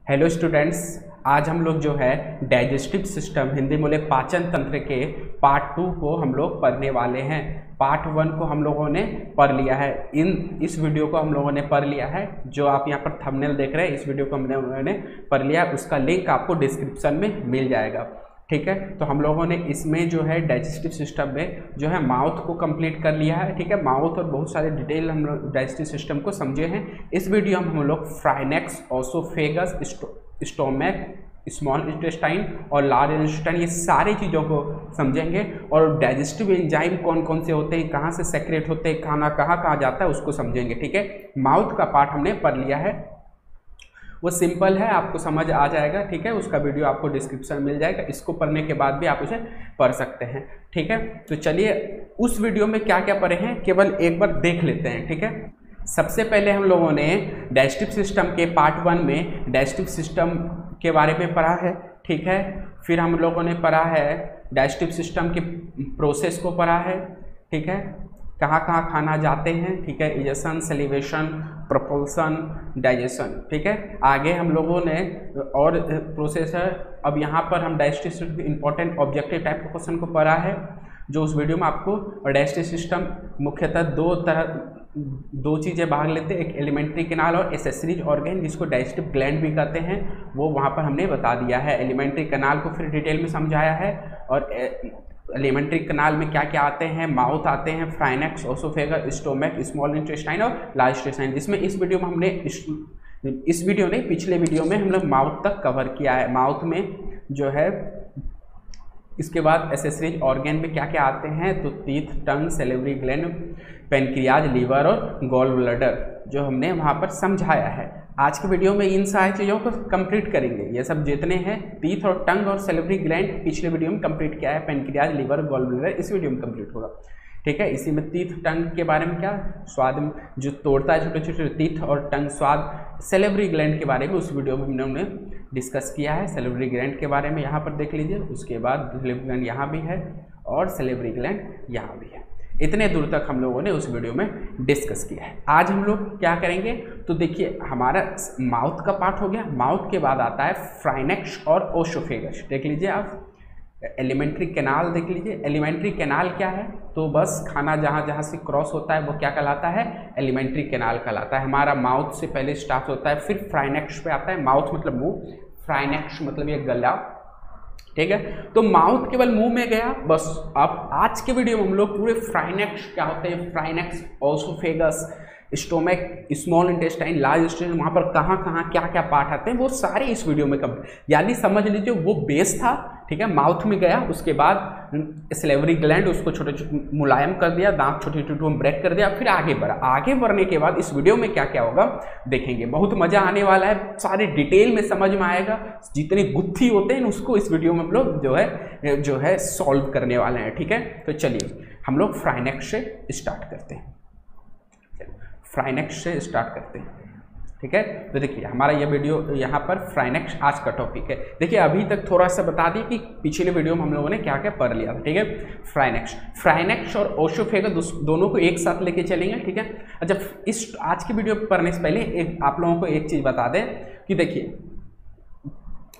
Hello students, आज हम लोग जो है डाइजेस्टिव सिस्टम हिंदी में बोले पाचन तंत्र के पार्ट 2 को हम लोग पढ़ने वाले हैं। पार्ट 1 को हम लोगों ने पढ़ लिया है। इस वीडियो को हम लोगों ने पढ़ लिया है। जो आप यहाँ पर थंबनेल देख रहे हैं, इस वीडियो को हम लोगों ने पढ़ लिया है। उसका लिंक आपको डिस्क्रिप्शन में मिल जाएगा। ठीक है, तो हम लोगों ने इसमें जो है डाइजेस्टिव सिस्टम में जो है माउथ को कंप्लीट कर लिया है। ठीक है, माउथ और बहुत सारे डिटेल हम लोग डाइजेस्टिव सिस्टम को समझे हैं। इस वीडियो में हम लोग फ्राइनेक्स, ओसोफेगस, स्टोमक, स्मॉल इंटेस्टाइन और लार्ज इंटेस्टाइन, ये सारी चीज़ों को समझेंगे। और डाइजेस्टिव एंजाइम कौन कौन से होते हैं, कहाँ से सेक्रेट होते हैं, खाना कहाँ कहाँ जाता है, उसको समझेंगे। ठीक है, माउथ का पार्ट हमने पढ़ लिया है, वो सिंपल है, आपको समझ आ जाएगा। ठीक है, उसका वीडियो आपको डिस्क्रिप्शन मिल जाएगा। इसको पढ़ने के बाद भी आप उसे पढ़ सकते हैं। ठीक है, तो चलिए उस वीडियो में क्या क्या पढ़े हैं केवल एक बार देख लेते हैं। ठीक है, सबसे पहले हम लोगों ने डाइजेस्टिव सिस्टम के पार्ट 1 में डाइजेस्टिव सिस्टम के बारे में पढ़ा है। ठीक है, फिर हम लोगों ने पढ़ा है डाइजेस्टिव सिस्टम के प्रोसेस को पढ़ा है। ठीक है, कहाँ कहाँ खाना जाते हैं। ठीक है, इजेशन, सलिवेशन, प्रपोल्सन, डाइजेशन। ठीक है, आगे हम लोगों ने और प्रोसेस है। अब यहाँ पर हम डाइजेस्टिव सिस्टम के इंपॉर्टेंट ऑब्जेक्टिव टाइप के क्वेश्चन को पढ़ा है, जो उस वीडियो में आपको डाइजेस्टिव सिस्टम मुख्यतः दो चीज़ें भाग लेते हैं, एक एलिमेंट्री कैनाल और एसेसरीज ऑर्गन, जिसको डाइजेस्टिव ग्लैंड भी कहते हैं, वो वहाँ पर हमने बता दिया है। एलिमेंट्री कैनाल को फिर डिटेल में समझाया है। और एलिमेंट्री कैनाल में क्या क्या आते हैं, माउथ आते हैं, pharynx, oesophagus, stomach, small intestine और लार्ज इंटेस्टाइन, जिसमें इस वीडियो में हमने पिछले वीडियो में हम लोग माउथ तक कवर किया है। माउथ में जो है इसके बाद एसेसरीज ऑर्गन में क्या क्या आते हैं, तो टीथ, टंग, सैलिवरी ग्लैंड, पेनक्रियाज, लीवर और गॉल ब्लैडर, जो हमने वहाँ पर समझाया है। आज के वीडियो में इन सारी चीज़ों को कंप्लीट करेंगे। ये सब जितने हैं, टीथ और टंग और सैलिवरी ग्लैंड पिछले वीडियो में कंप्लीट किया है। पेनक्रियाज, लीवर, गॉल ब्लैडर इस वीडियो में कंप्लीट होगा। ठीक है, इसी में टीथ, टंग के बारे में क्या स्वाद जो तोड़ता है, छोटे छोटे टीथ और टंग स्वाद। सैलिवरी ग्लैंड के बारे में उस वीडियो में हमने डिस्कस किया है। सैलिवरी ग्लैंड के बारे में यहाँ पर देख लीजिए। उसके बाद सैलिवरी ग्लैंड यहाँ भी है और सैलिवरी ग्लैंड यहाँ भी है। इतने दूर तक हम लोगों ने उस वीडियो में डिस्कस किया है। आज हम लोग क्या करेंगे, तो देखिए हमारा माउथ का पार्ट हो गया। माउथ के बाद आता है फ्राइनेक्स और ओसोफेगस। देख लीजिए आप, एलिमेंट्री कैनाल देख लीजिए। एलिमेंट्री कैनाल क्या है, तो बस खाना जहाँ जहाँ से क्रॉस होता है वो क्या कहलाता है, एलिमेंट्री कैनाल कहलाता है। हमारा माउथ से पहले स्टार्ट होता है, फिर फ्राइनेक्स पे आता है। माउथ मतलब मुंह, फ्राइनेक्स मतलब ये गला। ठीक है, तो माउथ केवल मुंह में गया बस। अब आज के वीडियो में हम लोग पूरे फ्राइनेक्स क्या होते हैं, pharynx, oesophagus, stomach, small intestine, large intestine, वहाँ पर कहाँ कहाँ क्या क्या पार्ट आते हैं वो सारे इस वीडियो में यानी समझ लीजिए वो बेस था। ठीक है, माउथ में गया, उसके बाद सैलिवरी ग्लैंड, उसको छोटे छोटे मुलायम कर दिया, दांत छोटे छोटे ब्रेक कर दिया, फिर आगे बढ़ा। आगे बढ़ने के बाद इस वीडियो में क्या क्या होगा देखेंगे। बहुत मज़ा आने वाला है, सारे डिटेल में समझ में आएगा। जितने गुत्थी होते हैं उसको इस वीडियो में हम लोग जो है सॉल्व करने वाले हैं। ठीक है, तो चलिए हम लोग फ्राइनेक्स से स्टार्ट करते हैं। फ्राइनेक्स से स्टार्ट करते हैं। ठीक है, तो देखिए हमारा ये वीडियो यहाँ पर फ्राइनेक्स आज का टॉपिक है। देखिए अभी तक थोड़ा सा बता दिए कि पिछले वीडियो में हम लोगों ने क्या क्या पढ़ लिया था। ठीक है, फ्राइनेक्स और ओसोफेगस दोनों को एक साथ लेके चलेंगे। ठीक है, अच्छा इस आज की वीडियो पढ़ने से पहले आप लोगों को एक चीज़ बता दें कि देखिए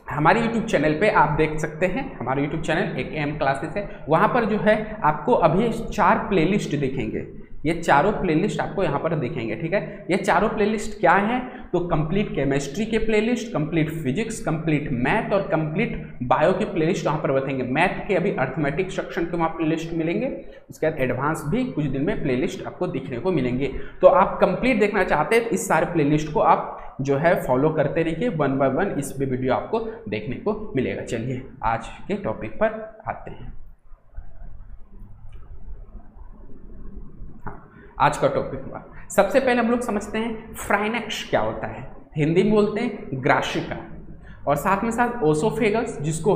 हमारे YouTube चैनल पे आप देख सकते हैं, हमारा YouTube चैनल एक AM क्लासेस है। वहाँ पर जो है आपको अभी 4 प्लेलिस्ट दिखेंगे। ये चारों प्लेलिस्ट आपको यहाँ पर दिखेंगे। ठीक है, ये चारों प्लेलिस्ट क्या हैं, तो कंप्लीट केमिस्ट्री के playlist, complete physics, complete math और कंप्लीट बायो के प्लेलिस्ट वहाँ पर बताएंगे। मैथ के अभी अर्थमेटिक सेक्शन के वहाँ प्लेलिस्ट मिलेंगे। उसके बाद एडवांस भी कुछ दिन में प्लेलिस्ट आपको दिखने को मिलेंगे। तो आप कंप्लीट देखना चाहते हैं इस सारे प्लेलिस्ट को आप जो है फॉलो करते रहिए। 1 बाय 1 इस पे वीडियो आपको देखने को मिलेगा। चलिए आज के टॉपिक पर आते हैं। आज का टॉपिक हुआ, सबसे पहले हम लोग समझते हैं फ्राइनेक्स क्या होता है। हिंदी में बोलते हैं ग्राशिका, और साथ में साथ ओसोफेगस, जिसको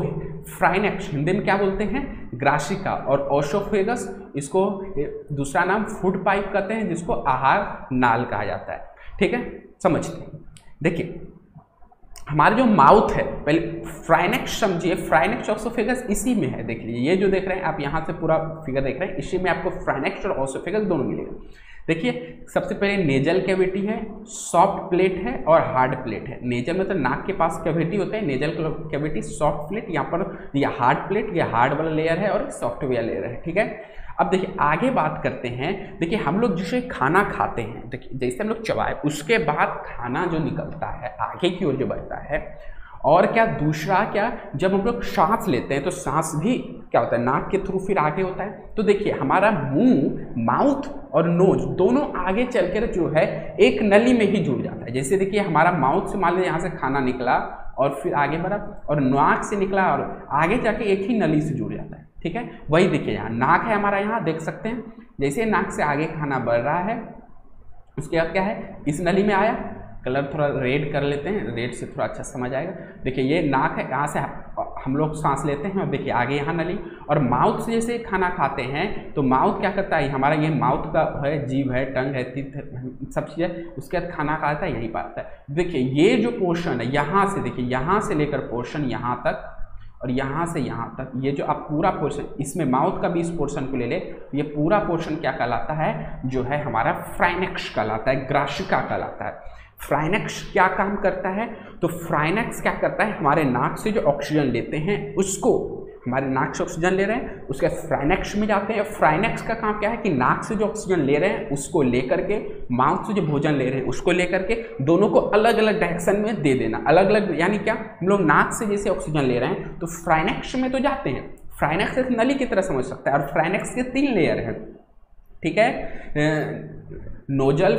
फ्राइनेक्स हिंदी में क्या बोलते हैं, ग्राशिका, और ओसोफेगस इसको दूसरा नाम फूड पाइप कहते हैं, जिसको आहार नाल कहा जाता है। ठीक है, समझते हैं। देखिए हमारा जो माउथ है, पहले फ्राइनेक्स समझिए, फ्राइनेक्स ओसोफेगस इसी में है। देख लीजिए ये जो देख रहे हैं आप, यहाँ से पूरा फिगर देख रहे हैं, इसी में आपको फ्राइनेक्स और ओसोफेगस दोनों मिलेगा। देखिए सबसे पहले नेजल कैविटी है, सॉफ्ट प्लेट है और हार्ड प्लेट है। नेजल में तो नाक के पास कैविटी होता है, नेजल कैविटी सॉफ्ट प्लेट, यहाँ पर यह हार्ड प्लेट, यह हार्ड वाला लेयर है और सॉफ्टवेयर लेयर है, ठीक है। अब देखिए आगे बात करते हैं। देखिए हम लोग जिसे खाना खाते हैं, देखिए जैसे हम लोग चबाए उसके बाद खाना जो निकलता है आगे की ओर जो बढ़ता है, और क्या दूसरा क्या, जब हम लोग सांस लेते हैं तो सांस भी क्या होता है नाक के थ्रू फिर आगे होता है। तो देखिए हमारा मुंह, माउथ और नोज दोनों आगे चलकर जो है एक नली में ही जुड़ जाता है। जैसे देखिए हमारा माउथ से मान लीजिए यहाँ से खाना निकला और फिर आगे बढ़ा, और नाक से निकला और आगे जाके एक ही नली से जुड़ जाता है, ठीक है। वही देखिए यहाँ नाक है हमारा, यहाँ देख सकते हैं जैसे नाक से आगे खाना बढ़ रहा है, उसके बाद क्या है इस नली में आया। कलर थोड़ा रेड कर लेते हैं, रेड से थोड़ा अच्छा समझ आएगा। देखिए ये नाक है, यहाँ से हम लोग सांस लेते हैं और देखिए आगे यहाँ नली, और माउथ से जैसे खाना खाते हैं तो माउथ क्या करता है, हमारा ये माउथ का है, जीभ है, टंग है, तीत है, सब चीज़ें, उसके बाद खाना खाता है यहीं पर आता है। देखिए ये जो पोर्शन है यहाँ से, देखिए यहाँ से लेकर पोर्शन यहाँ तक और यहाँ से यहाँ तक, ये जो आप पूरा पोर्शन, इसमें माउथ का भी इस पोर्शन को ले ले, ये पूरा पोर्शन क्या कहलाता है, जो है हमारा फ्राइनेक्स कहलाता है, ग्राशिका कहलाता है। फ्राइनेक्स क्या काम करता है, तो फ्राइनेक्स क्या करता है, हमारे नाक से जो ऑक्सीजन लेते हैं उसको, हमारे नाक से ऑक्सीजन ले रहे हैं उसके फ्राइनेक्स में जाते हैं। फ्राइनेक्स का काम क्या है कि नाक से जो ऑक्सीजन ले रहे हैं उसको लेकर के, माउथ से जो भोजन ले रहे हैं उसको लेकर के, दोनों को अलग अलग डायरेक्शन में दे देना, अलग अलग, यानी क्या, हम लोग नाक से जैसे ऑक्सीजन ले रहे हैं तो फ्राइनेक्स में तो जाते हैं। फ्राइनेक्स एक नली की तरह समझ सकता है, और फ्राइनेक्स के 3 लेयर हैं, ठीक है, नोजल,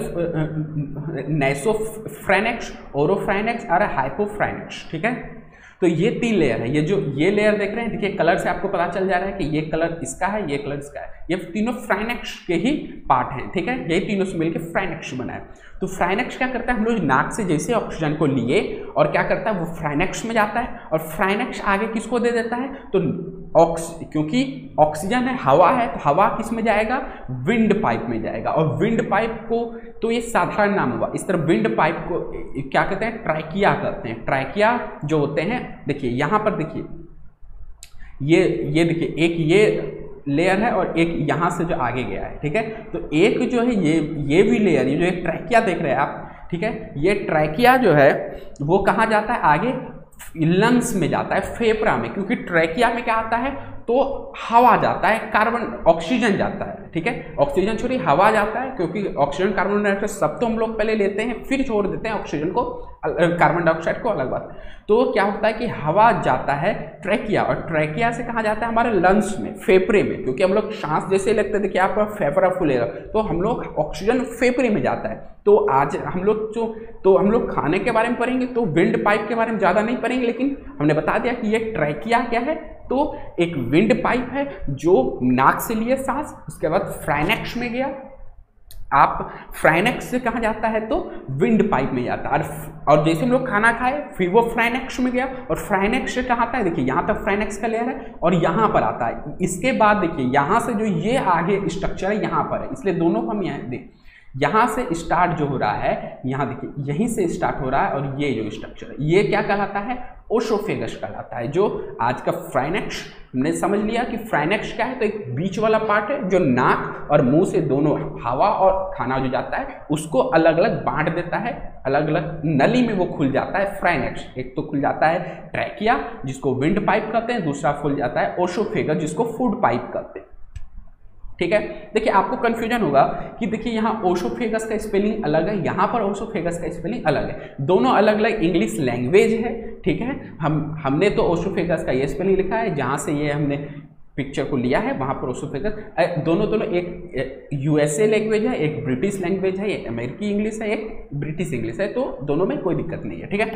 नैसोफ्राइनेक्स, ओरोफ्राइनेक्स और हाइपोफ्राइनेक्स, ठीक है। तो ये 3 लेयर है। ये जो ये लेयर देख रहे हैं, देखिए कलर से आपको पता चल जा रहा है कि ये कलर इसका है, ये कलर इसका है, ये तीनों फ्राइनेक्स के ही पार्ट हैं, ठीक है। ये तीनों से मिलकर फ्राइनेक्स बना है। तो फ्राइनेक्स क्या करता है, हम लोग नाक से जैसे ऑक्सीजन को लिए और क्या करता है वो फ्राइनेक्स में जाता है, और फ्राइनेक्स आगे किसको दे देता है, तो क्योंकि ऑक्सीजन है, हवा है, तो हवा किस में जाएगा, विंड पाइप में जाएगा। और विंड पाइप को, तो ये साधारण नाम हुआ, इस तरह विंड पाइप को क्या कहते हैं, ट्रैकिया कहते हैं। ट्रैकिया जो होते हैं, देखिए यहाँ पर देखिए ये देखिए एक ये लेयर है और एक यहाँ से जो आगे गया है, ठीक है। तो एक जो है ये भी लेयर, ये जो एक ट्रैकिया देख रहे हैं आप, ठीक है, ये ट्रैकिया जो है वो कहाँ जाता है, आगे लंग्स में जाता है, फेफड़ा में, क्योंकि ट्रैकिया में क्या आता है, तो हवा जाता है, कार्बन ऑक्सीजन जाता है, ठीक है, ऑक्सीजन छोड़िए हवा जाता है, क्योंकि ऑक्सीजन कार्बन डाइऑक्साइड सब तो हम लोग पहले लेते हैं फिर छोड़ देते हैं ऑक्सीजन को, कार्बन डाइऑक्साइड को, अलग बात। तो क्या होता है कि हवा जाता है ट्रैकिया, और ट्रैकिया से कहाँ जाता है, हमारे लंग्स में, फेफड़े में, क्योंकि हम लोग सांस जैसे लगते हैं, देखिए आपका फेफड़ा फूलेगा तो हम लोग ऑक्सीजन फेफड़े में जाता है। तो आज हम लोग खाने के बारे में पढ़ेंगे तो विंड पाइप के बारे में ज़्यादा नहीं पढ़ेंगे, लेकिन हमने बता दिया कि ये ट्रैकिया क्या है, तो एक विंड पाइप है जो नाक से लिए सांस, उसके बाद फ्राइनेक्स में गया, आप फ्राइनेक्स से कहाँ जाता है, तो विंड पाइप में जाता है, और जैसे हम लोग खाना खाए फिर वो फ्राइनेक्स में गया, और फ्राइनेक्स से कहाँ आता है, देखिए यहाँ तक फ्राइनेक्स का लेयर है और यहाँ पर आता है। इसके बाद देखिए यहाँ से जो ये आगे स्ट्रक्चर है यहाँ पर है, इसलिए दोनों को हम यहाँ देख, यहाँ से स्टार्ट जो हो रहा है, यहाँ देखिए यहीं से स्टार्ट हो रहा है, और ये जो स्ट्रक्चर है ये क्या कहलाता है, ओसोफेगस कहलाता है। जो आज का फ्राइनेक्स हमने समझ लिया कि फ्राइनेक्स क्या है, तो एक बीच वाला पार्ट है जो नाक और मुंह से दोनों हवा और खाना जो जाता है उसको अलग अलग बांट देता है, अलग अलग नली में वो खुल जाता है फ्राइनेक्स। एक तो खुल जाता है ट्रैकिया जिसको विंड पाइप कहते हैं, दूसरा खुल जाता है ओसोफेगस जिसको फूड पाइप कहते हैं, ठीक है। देखिए आपको कंफ्यूजन होगा कि देखिए यहाँ ओसोफेगस का स्पेलिंग अलग है, यहाँ पर ओसोफेगस का स्पेलिंग अलग है, दोनों अलग अलग इंग्लिश लैंग्वेज है, ठीक है। हमने तो ओसोफेगस का ये स्पेलिंग लिखा है, जहाँ से ये हमने पिक्चर को लिया है वहाँ पर ओसोफेगस, दोनों एक यूएसए लैंग्वेज है, एक ब्रिटिश लैंग्वेज है, एक अमेरिकी इंग्लिश है, एक ब्रिटिश इंग्लिश है, तो दोनों में कोई दिक्कत नहीं है, ठीक है।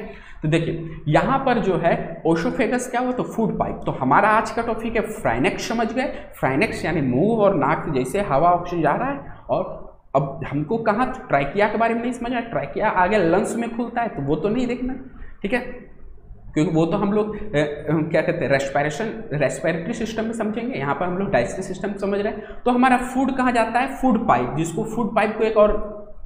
तो देखिए यहाँ पर जो है ओसोफेगस क्या हुआ, तो फूड पाइप। तो हमारा आज का टॉपिक है फ्राइनेक्स, समझ गए, फ्राइनेक्स यानी मुंह और नाक जैसे हवा ऑक्सीजन जा रहा है, और अब हमको कहाँ ट्रैकिया के बारे में नहीं समझना, ट्रैकिया आगे लंग्स में खुलता है तो वो तो नहीं देखना, ठीक है, क्योंकि वो तो हम लोग क्या कहते हैं रेस्पिरेटरी सिस्टम में समझेंगे, यहाँ पर हम लोग डाइजेस्टिव सिस्टम समझ रहे हैं। तो हमारा फूड कहाँ जाता है, फूड पाइप, जिसको फूड पाइप को एक और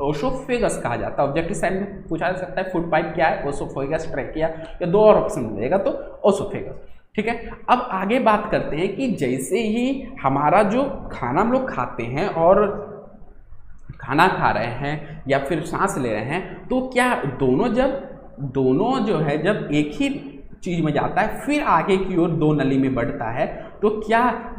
ओसोफेगस कहा जाता है। ऑब्जेक्टिव साइड में पूछा जा सकता है फूड पाइप क्या है, ओसोफेगस, ट्रैकिया, या 2 और ऑप्शन मिलेगा तो ओसोफेगस, ठीक है। अब आगे बात करते हैं कि जैसे ही हमारा जो खाना हम लोग खाते हैं और खाना खा रहे हैं या फिर सांस ले रहे हैं, तो क्या दोनों जो है जब एक ही चीज़ में जाता है फिर आगे की ओर दो नली में बढ़ता है, तो क्या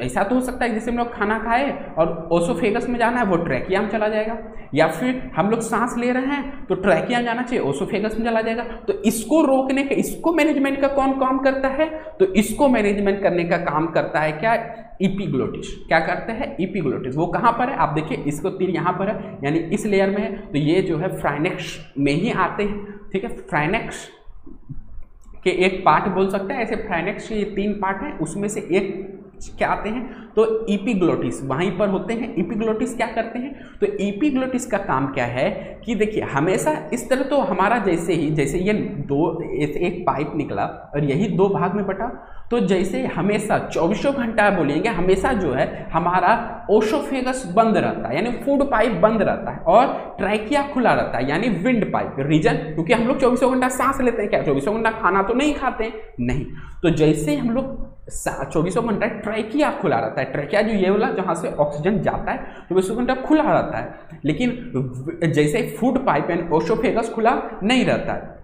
ऐसा तो हो सकता है जैसे हम लोग खाना खाए और ओसोफेगस में जाना है वो ट्रैकिया में चला जाएगा, या फिर हम लोग सांस ले रहे हैं तो ट्रैकिया में जाना चाहिए ओसोफेगस में चला जाएगा। तो इसको रोकने का, इसको मैनेजमेंट का कौन काम करता है? तो इसको मैनेजमेंट करने का काम करता है क्या? एपिग्लोटिस। क्या करते हैं? एपिग्लोटिस। वो कहाँ पर है आप देखिए, इसको तीर यहाँ पर है यानी इस लेयर में है, तो ये जो है फ्राइनेक्स में ही आते हैं। ठीक है, फ्राइनेक्स के एक पार्ट बोल सकते हैं, ऐसे फ्राइनेक्स के ये 3 पार्ट हैं, उसमें से एक क्या आते हैं तो एपिग्लोटिस वहीं पर होते हैं। एपिग्लोटिस क्या करते हैं? तो एपिग्लोटिस का काम क्या है कि देखिए हमेशा इस तरह, तो हमारा जैसे ये एक पाइप निकला और यही 2 भाग में बटा, तो जैसे हमेशा 24 घंटा बोलेंगे हमेशा जो है हमारा ओसोफेगस बंद रहता है यानी फूड पाइप बंद रहता है, और ट्रैकिया खुला रहता है यानी विंड पाइप। रीजन, क्योंकि हम लोग 24 घंटा सांस लेते हैं, क्या 24 घंटा खाना तो नहीं खाते? नहीं। तो जैसे हम लोग 24 घंटा ट्रैकिया खुला रहता है, ट्रैकिया जो ये वाला जहाँ से ऑक्सीजन जाता है 24 घंटा खुला रहता है, लेकिन जैसे फूड पाइप यानी ओसोफेगस खुला नहीं रहता है।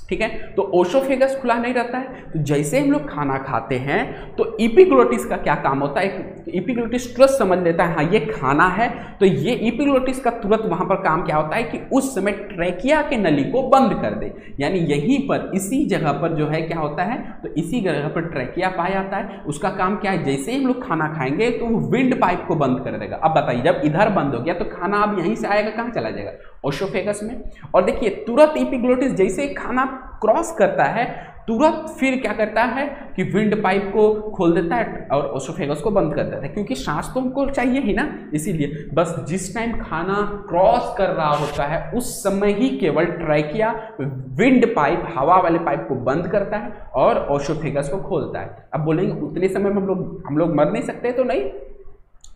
ठीक है, तो ओसोफेगस खुला नहीं रहता है, तो जैसे हम लोग खाना खाते हैं तो एपिग्लोटिस का क्या काम होता है? एपिग्लोटिस तुरंत समझ लेता है हाँ ये खाना है, तो ये एपिग्लोटिस का तुरंत वहां पर काम क्या होता है कि उस समय ट्रैकिया के नली को बंद कर दे, यानी यहीं पर इसी जगह पर जो है क्या होता है, तो इसी जगह पर ट्रैकिया पाया जाता है। उसका काम क्या है? जैसे ही हम लोग खाना खाएंगे तो वो विंड पाइप को बंद कर देगा। अब बताइए, जब इधर बंद हो गया तो खाना अब यहीं से आएगा, कहाँ चला जाएगा? ओसोफेगस में। और देखिए तुरंत एपिग्लोटिस जैसे खाना क्रॉस करता है तुरंत फिर क्या करता है कि विंड पाइप को खोल देता है और ओसोफेगस को बंद कर देता है, क्योंकि सांस तो हमको चाहिए ही ना, इसीलिए बस जिस टाइम खाना क्रॉस कर रहा होता है उस समय ही केवल ट्रैकिया विंड पाइप हवा वाले पाइप को बंद करता है और ओसोफेगस को खोलता है। अब बोलेंगे उतने समय में हम लोग मर नहीं सकते, तो नहीं,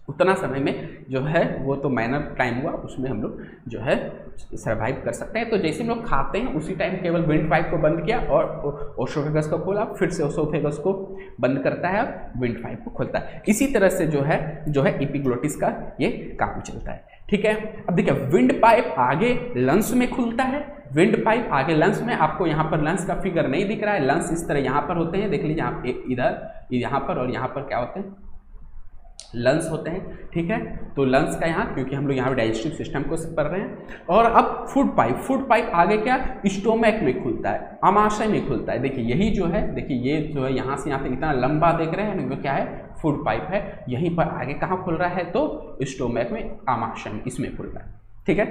उतना समय में जो है वो तो माइनर टाइम हुआ, उसमें हम लोग जो है सर्वाइव कर सकते हैं। तो जैसे हम लोग खाते हैं उसी टाइम केवल विंड पाइप को बंद किया और ओसोफेगस को खोला, फिर से ओसोफेगस को बंद करता है और विंड पाइप को खोलता है। इसी तरह से जो है एपिग्लोटिस का ये काम चलता है। ठीक है, अब देखिए विंड पाइप आगे लंग्स में खुलता है, विंड पाइप आगे लंग्स में, आपको यहाँ पर लंग्स का फिगर नहीं दिख रहा है, लंग्स इस तरह यहाँ पर होते हैं, देख लीजिए आप, इधर यहाँ पर और यहाँ पर क्या होते हैं? लंग्स होते हैं। ठीक है, तो लंग्स का यहाँ, क्योंकि हम लोग यहाँ पे डाइजेस्टिव सिस्टम को पढ़ रहे हैं। और अब फूड पाइप आगे क्या स्टोमक में खुलता है, आमाशय में खुलता है। देखिए यही जो है, देखिए ये जो है यहाँ से यहाँ तक इतना लंबा देख रहे हैं, वो क्या है? फूड पाइप है। यहीं पर आगे कहाँ खुल रहा है? तो स्टोमक में, आमाशय में, इसमें खुल रहा है। ठीक है,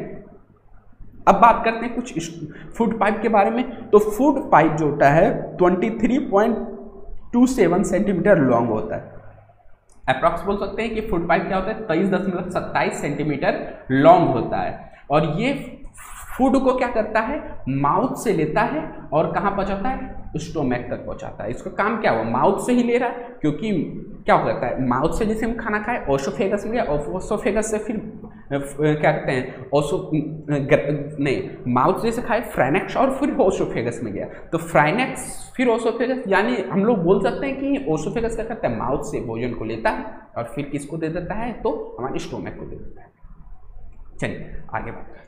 अब बात करते हैं कुछ फूड पाइप के बारे में। तो फूड पाइप जो होता है 23.27 सेंटीमीटर लॉन्ग होता है। अप्रॉक्स बोल सकते हैं कि फूड पाइप क्या होता है? 23.27 सेंटीमीटर लॉन्ग होता है। और ये फूड को क्या करता है? माउथ से लेता है और कहाँ पहुँचाता है? स्टोमक तक पहुँचाता है। इसका काम क्या हुआ? माउथ से ही ले रहा है, क्योंकि क्या होता है माउथ से जैसे हम खाना खाए ओसोफेगस में गया, ओसोफेगस से फिर क्या कहते हैं माउथ जैसे खाए फ्राइनेक्स और फिर ओसोफेगस में गया, तो फ्राइनेक्स फिर ओसोफेगस, यानी हम लोग बोल सकते हैं कि ओसोफेगस क्या करता है? माउथ से भोजन को लेता है और फिर किसको दे देता है? तो हमारे स्टोमक को दे देता है। चलिए आगे बात करते हैं।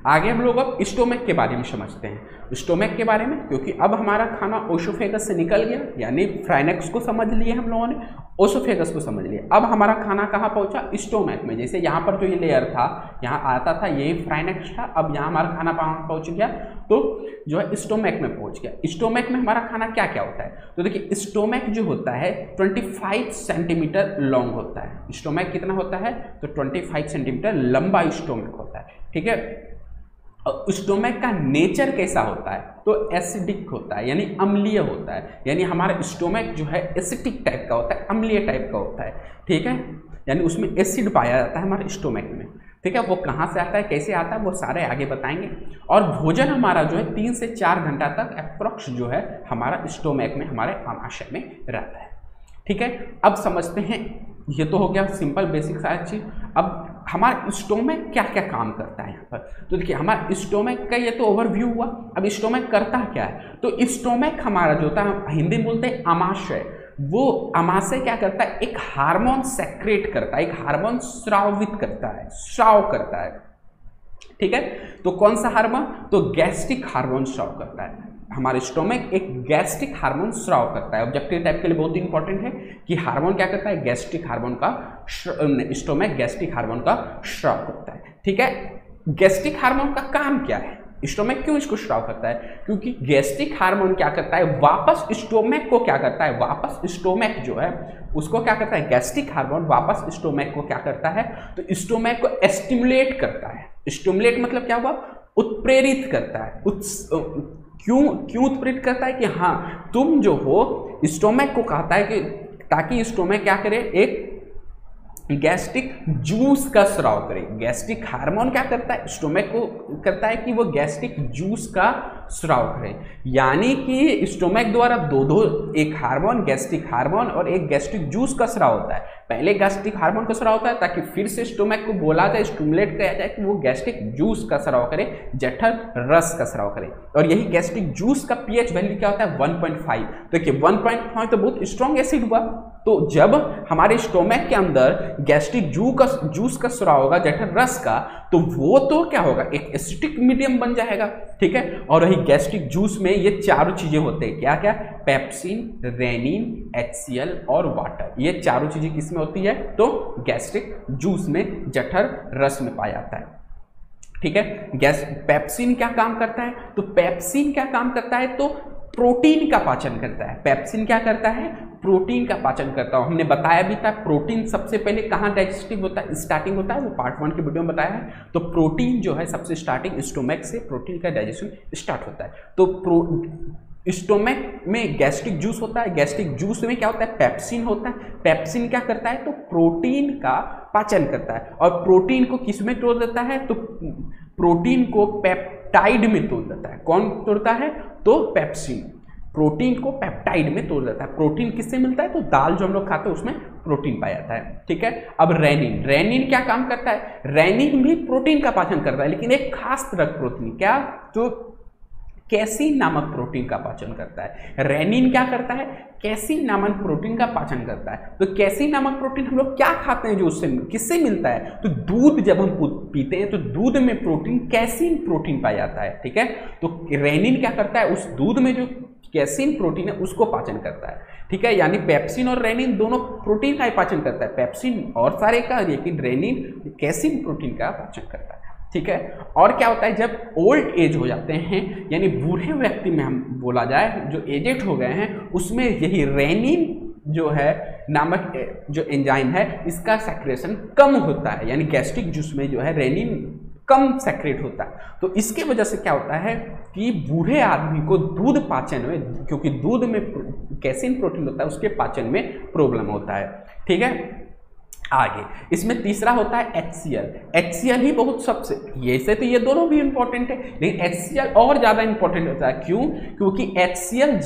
आगे हम लोग अब स्टोमक के बारे में समझते हैं, स्टोमक के बारे में, क्योंकि अब हमारा खाना ओसोफेगस से निकल गया, यानी फ्राइनेक्स को समझ लिए हम लोगों ने, ओसोफेगस को समझ लिया। अब हमारा खाना कहाँ पहुँचा? स्टोमक में। जैसे यहाँ पर जो ये लेयर था, यहाँ आता था, यही फ्राइनेक्स था, अब यहाँ हमारा खाना पहुँच गया तो जो है स्टोमक में पहुँच गया। स्टोमक में हमारा खाना क्या क्या होता है? तो देखिए स्टोमक जो होता है 25 सेंटीमीटर लॉन्ग होता है। स्टोमक कितना होता है? तो 25 सेंटीमीटर लंबा स्टोमक होता है। ठीक है, स्टोमक का नेचर कैसा होता है? तो एसिडिक होता है, यानी अम्लीय होता है, यानी हमारा स्टोमक जो है एसिडिक टाइप का होता है, अम्लीय टाइप का होता है। ठीक है, यानी उसमें एसिड पाया जाता है हमारे स्टोमक में। ठीक है, वो कहाँ से आता है, कैसे आता है, वो सारे आगे बताएंगे। और भोजन हमारा जो है 3 से 4 घंटा तक अप्रॉक्स जो है हमारा स्टोमक में, हमारे आमाशय में रहता है। ठीक है, अब समझते हैं, ये तो हो गया सिंपल बेसिक सारी चीज। अब हमारा स्टोमक क्या क्या काम करता है यहाँ पर? तो देखिए हमारा स्टोमक का ये तो ओवरव्यू हुआ। अब स्टोमक करता क्या है? तो स्टोमक हमारा जो होता है, हिंदी में बोलते हैं आमाशय, वो अमाशय क्या करता है, एक हार्मोन सेक्रेट करता है, एक हार्मोन स्रावित करता है, स्राव करता है, ठीक है। तो कौन सा हार्मोन, तो गैस्ट्रिक हार्मोन स्राव करता है। हमारे स्टोमक एक गैस्ट्रिक हार्मोन स्राव करता है। ऑब्जेक्टिव टाइप के लिए बहुत इंपॉर्टेंट है कि हार्मोन क्या करता है, गैस्ट्रिक हार्मोन का, स्टोमक गैस्ट्रिक हार्मोन का स्राव करता है, ठीक है। गैस्ट्रिक हार्मोन का काम क्या है, स्टोमक क्यों इसको स्राव करता है, क्योंकि गैस्ट्रिक हार्मोन क्या करता है, वापस स्टोमक को क्या करता है, वापस स्टोमक जो है उसको क्या करता है, गैस्ट्रिक हार्मोन वापस स्टोमक को क्या करता है, तो स्टोमक को स्टिमुलेट करता है। स्टिमुलेट मतलब क्या हुआ, उत्प्रेरित करता है। क्यों उत्प्रेरित करता है कि हाँ तुम जो हो, स्टोमक को कहता है कि ताकि स्टोमक क्या करे, एक गैस्ट्रिक जूस का स्राव करे। गैस्ट्रिक हार्मोन क्या करता है, स्टोमक को करता है कि वो गैस्ट्रिक जूस का स्राव करे, यानी कि स्टोमक द्वारा दो एक हार्मोन, गैस्ट्रिक हार्मोन और एक गैस्ट्रिक जूस का स्राव होता है। पहले गैस्ट्रिक हार्मोन का स्राव होता है ताकि फिर से स्टोमक को बोला जाए, स्टिमुलेट किया जाए कि वो गैस्ट्रिक जूस का स्राव करे, जठर रस का स्राव करे। और यही गैस्ट्रिक जूस का पीएच वैल्यू क्या होता है, 1.5। तो देखिए 1.5 तो बहुत स्ट्रॉन्ग एसिड हुआ। तो जब हमारे स्टोमक के अंदर गैस्ट्रिक जूस का स्राव होगा, जठर रस का, तो वो तो क्या होगा, एक एसिडिक मीडियम बन जाएगा, ठीक है। और वही गैस्ट्रिक जूस में ये चारों चीजें होते हैं, क्या क्या, पेप्सिन, रेनिन, HCl और वाटर। ये चारों चीजें किसमें होती है, तो गैस्ट्रिक जूस में, जठर रस में पाया जाता है, ठीक है। पेप्सिन क्या काम करता है, तो पेप्सिन क्या काम करता है, तो प्रोटीन का पाचन करता है। पेप्सिन क्या करता है, प्रोटीन का पाचन करता है। हमने बताया भी था प्रोटीन सबसे पहले कहाँ डाइजेस्टिव होता है, स्टार्टिंग होता है, वो पार्ट 1 के वीडियो में बताया है। तो प्रोटीन जो है सबसे स्टार्टिंग स्टोमक से प्रोटीन का डाइजेशन स्टार्ट होता है। तो स्टोमक में गैस्ट्रिक जूस होता है, गैस्ट्रिक जूस में क्या होता है, पेप्सिन होता है। पेप्सिन क्या करता है, तो प्रोटीन का पाचन करता है। और प्रोटीन को किस में तोड़ देता है, तो प्रोटीन को पेप्टाइड में तोड़ देता है। कौन तोड़ता है, तो पेप्सिन प्रोटीन को पेप्टाइड में तोड़ देता है। प्रोटीन किससे मिलता है, तो दाल जो हम लोग खाते हैं उसमें प्रोटीन पाया जाता है, ठीक है। अब रेनिन, रेनिन क्या काम करता है, रेनिन भी प्रोटीन का पाचन करता है, लेकिन एक खास तरह प्रोटीन, क्या, जो कैसीन नामक प्रोटीन का पाचन करता है। रेनिन क्या करता है, कैसीन नामक प्रोटीन का पाचन करता है। तो कैसीन नामक प्रोटीन हम लोग क्या खाते हैं, जो उससे किससे मिलता है, तो दूध जब हम पीते हैं तो दूध में प्रोटीन, कैसीन प्रोटीन पाया जाता है, ठीक है। तो रेनिन क्या करता है, उस दूध में जो कैसीन प्रोटीन है उसको पाचन करता है, ठीक है। यानी पेप्सिन और रेनिन दोनों प्रोटीन का ही पाचन करता है। पेप्सिन और सारे का, लेकिन रेनिन कैसीन प्रोटीन का पाचन करता है, ठीक है। और क्या होता है, जब ओल्ड एज हो जाते हैं, यानी बूढ़े व्यक्ति में हम बोला जाए, जो एजेड हो गए हैं, उसमें यही रेनिन जो है नामक जो एंजाइम है, इसका सेक्रेशन कम होता है। यानी गैस्ट्रिक जूस में जो है रेनिन कम सेक्रेट होता है। तो इसके वजह से क्या होता है कि बूढ़े आदमी को दूध पाचन में, क्योंकि दूध में कैसीन प्रोटीन होता है, उसके पाचन में प्रॉब्लम होता है, ठीक है। आगे इसमें तीसरा होता है HCl। HCl ही बहुत सबसे, ये से तो ये दोनों भी इंपॉर्टेंट है, लेकिन HCl और ज्यादा इंपॉर्टेंट होता है। क्यों, क्योंकि HCl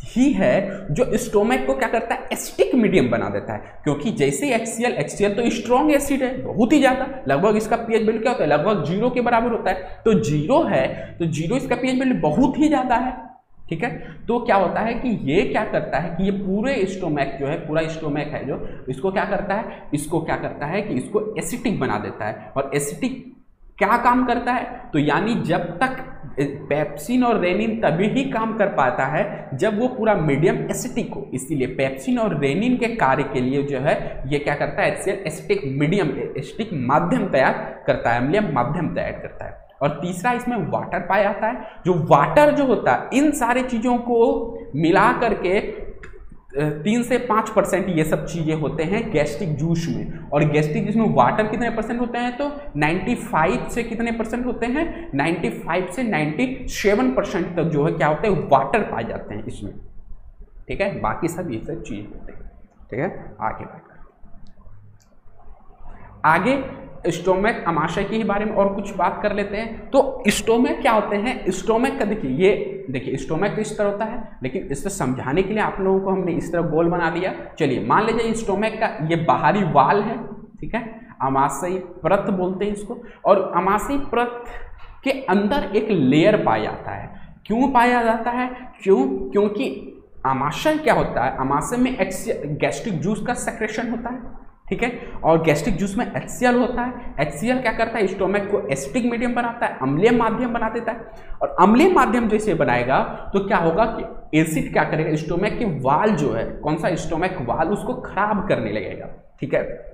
ही है जो स्टोमक को क्या करता है, एसिडिक मीडियम बना देता है। क्योंकि जैसे HCl तो स्ट्रॉन्ग एसिड है, बहुत ही ज्यादा, लगभग इसका पीएच वैल्यू क्या होता है, लगभग 0 के बराबर होता है। तो 0 है, तो 0 इसका पीएच वैल्यू बहुत ही ज्यादा है, ठीक है। तो क्या होता है कि ये क्या करता है कि ये पूरे स्टोमक जो है, पूरा स्टोमक है जो, इसको क्या करता है, इसको क्या करता है कि इसको एसिडिक बना देता है। और एसिडिक क्या काम करता है, तो यानी जब तक पेप्सिन और रेनिन तभी ही काम कर पाता है जब वो पूरा मीडियम एसिडिक हो। इसीलिए पेप्सिन और रेनिन के कार्य के लिए जो है ये क्या करता है, एसिडिक मीडियम, एसिडिक माध्यम तैयार करता है, अम्लीय माध्यम तैयार करता है। और तीसरा इसमें वाटर पाया जाता है। जो वाटर जो होता है, इन सारी चीजों को मिला करके 3 से 5% ये सब चीजें होते हैं गैस्ट्रिक जूस में। और गैस्ट्रिक जूस में वाटर कितने परसेंट होते हैं, तो 95 से कितने परसेंट होते हैं, 95 से 97% तक जो है क्या होते हैं, वाटर पाए जाते हैं इसमें, ठीक है। बाकी सब ये सब चीजें होते हैं, ठीक है। आगे बात करें, आगे स्टोमक अमाशय के ही बारे में और कुछ बात कर लेते हैं। तो स्टोमक क्या होते हैं, स्टोमक का देखिए, ये देखिए स्टोमक इस तरह होता है, लेकिन इसको समझाने के लिए आप लोगों को हमने इस तरह गोल बना दिया। चलिए मान लीजिए स्टोमक का ये बाहरी वाल है, ठीक है, अमाशयी परत बोलते हैं इसको। और अमाशयी परत के अंदर एक लेयर पाया जाता है। क्यों पाया जाता है, क्योंकि आमाशय क्या होता है, आमाशय में गैस्ट्रिक जूस का सेक्रेशन होता है, ठीक है, और गैस्ट्रिक जूस में HCl होता है। HCl क्या करता है, स्टोमक को एसिडिक मीडियम बनाता है, अम्लीय माध्यम बना देता है, और अम्लीय माध्यम जैसे बनाएगा तो क्या होगा कि एसिड क्या करेगा, स्टोमक के वाल जो है, कौन सा स्टोमक वाल, उसको खराब करने लगेगा, ठीक है।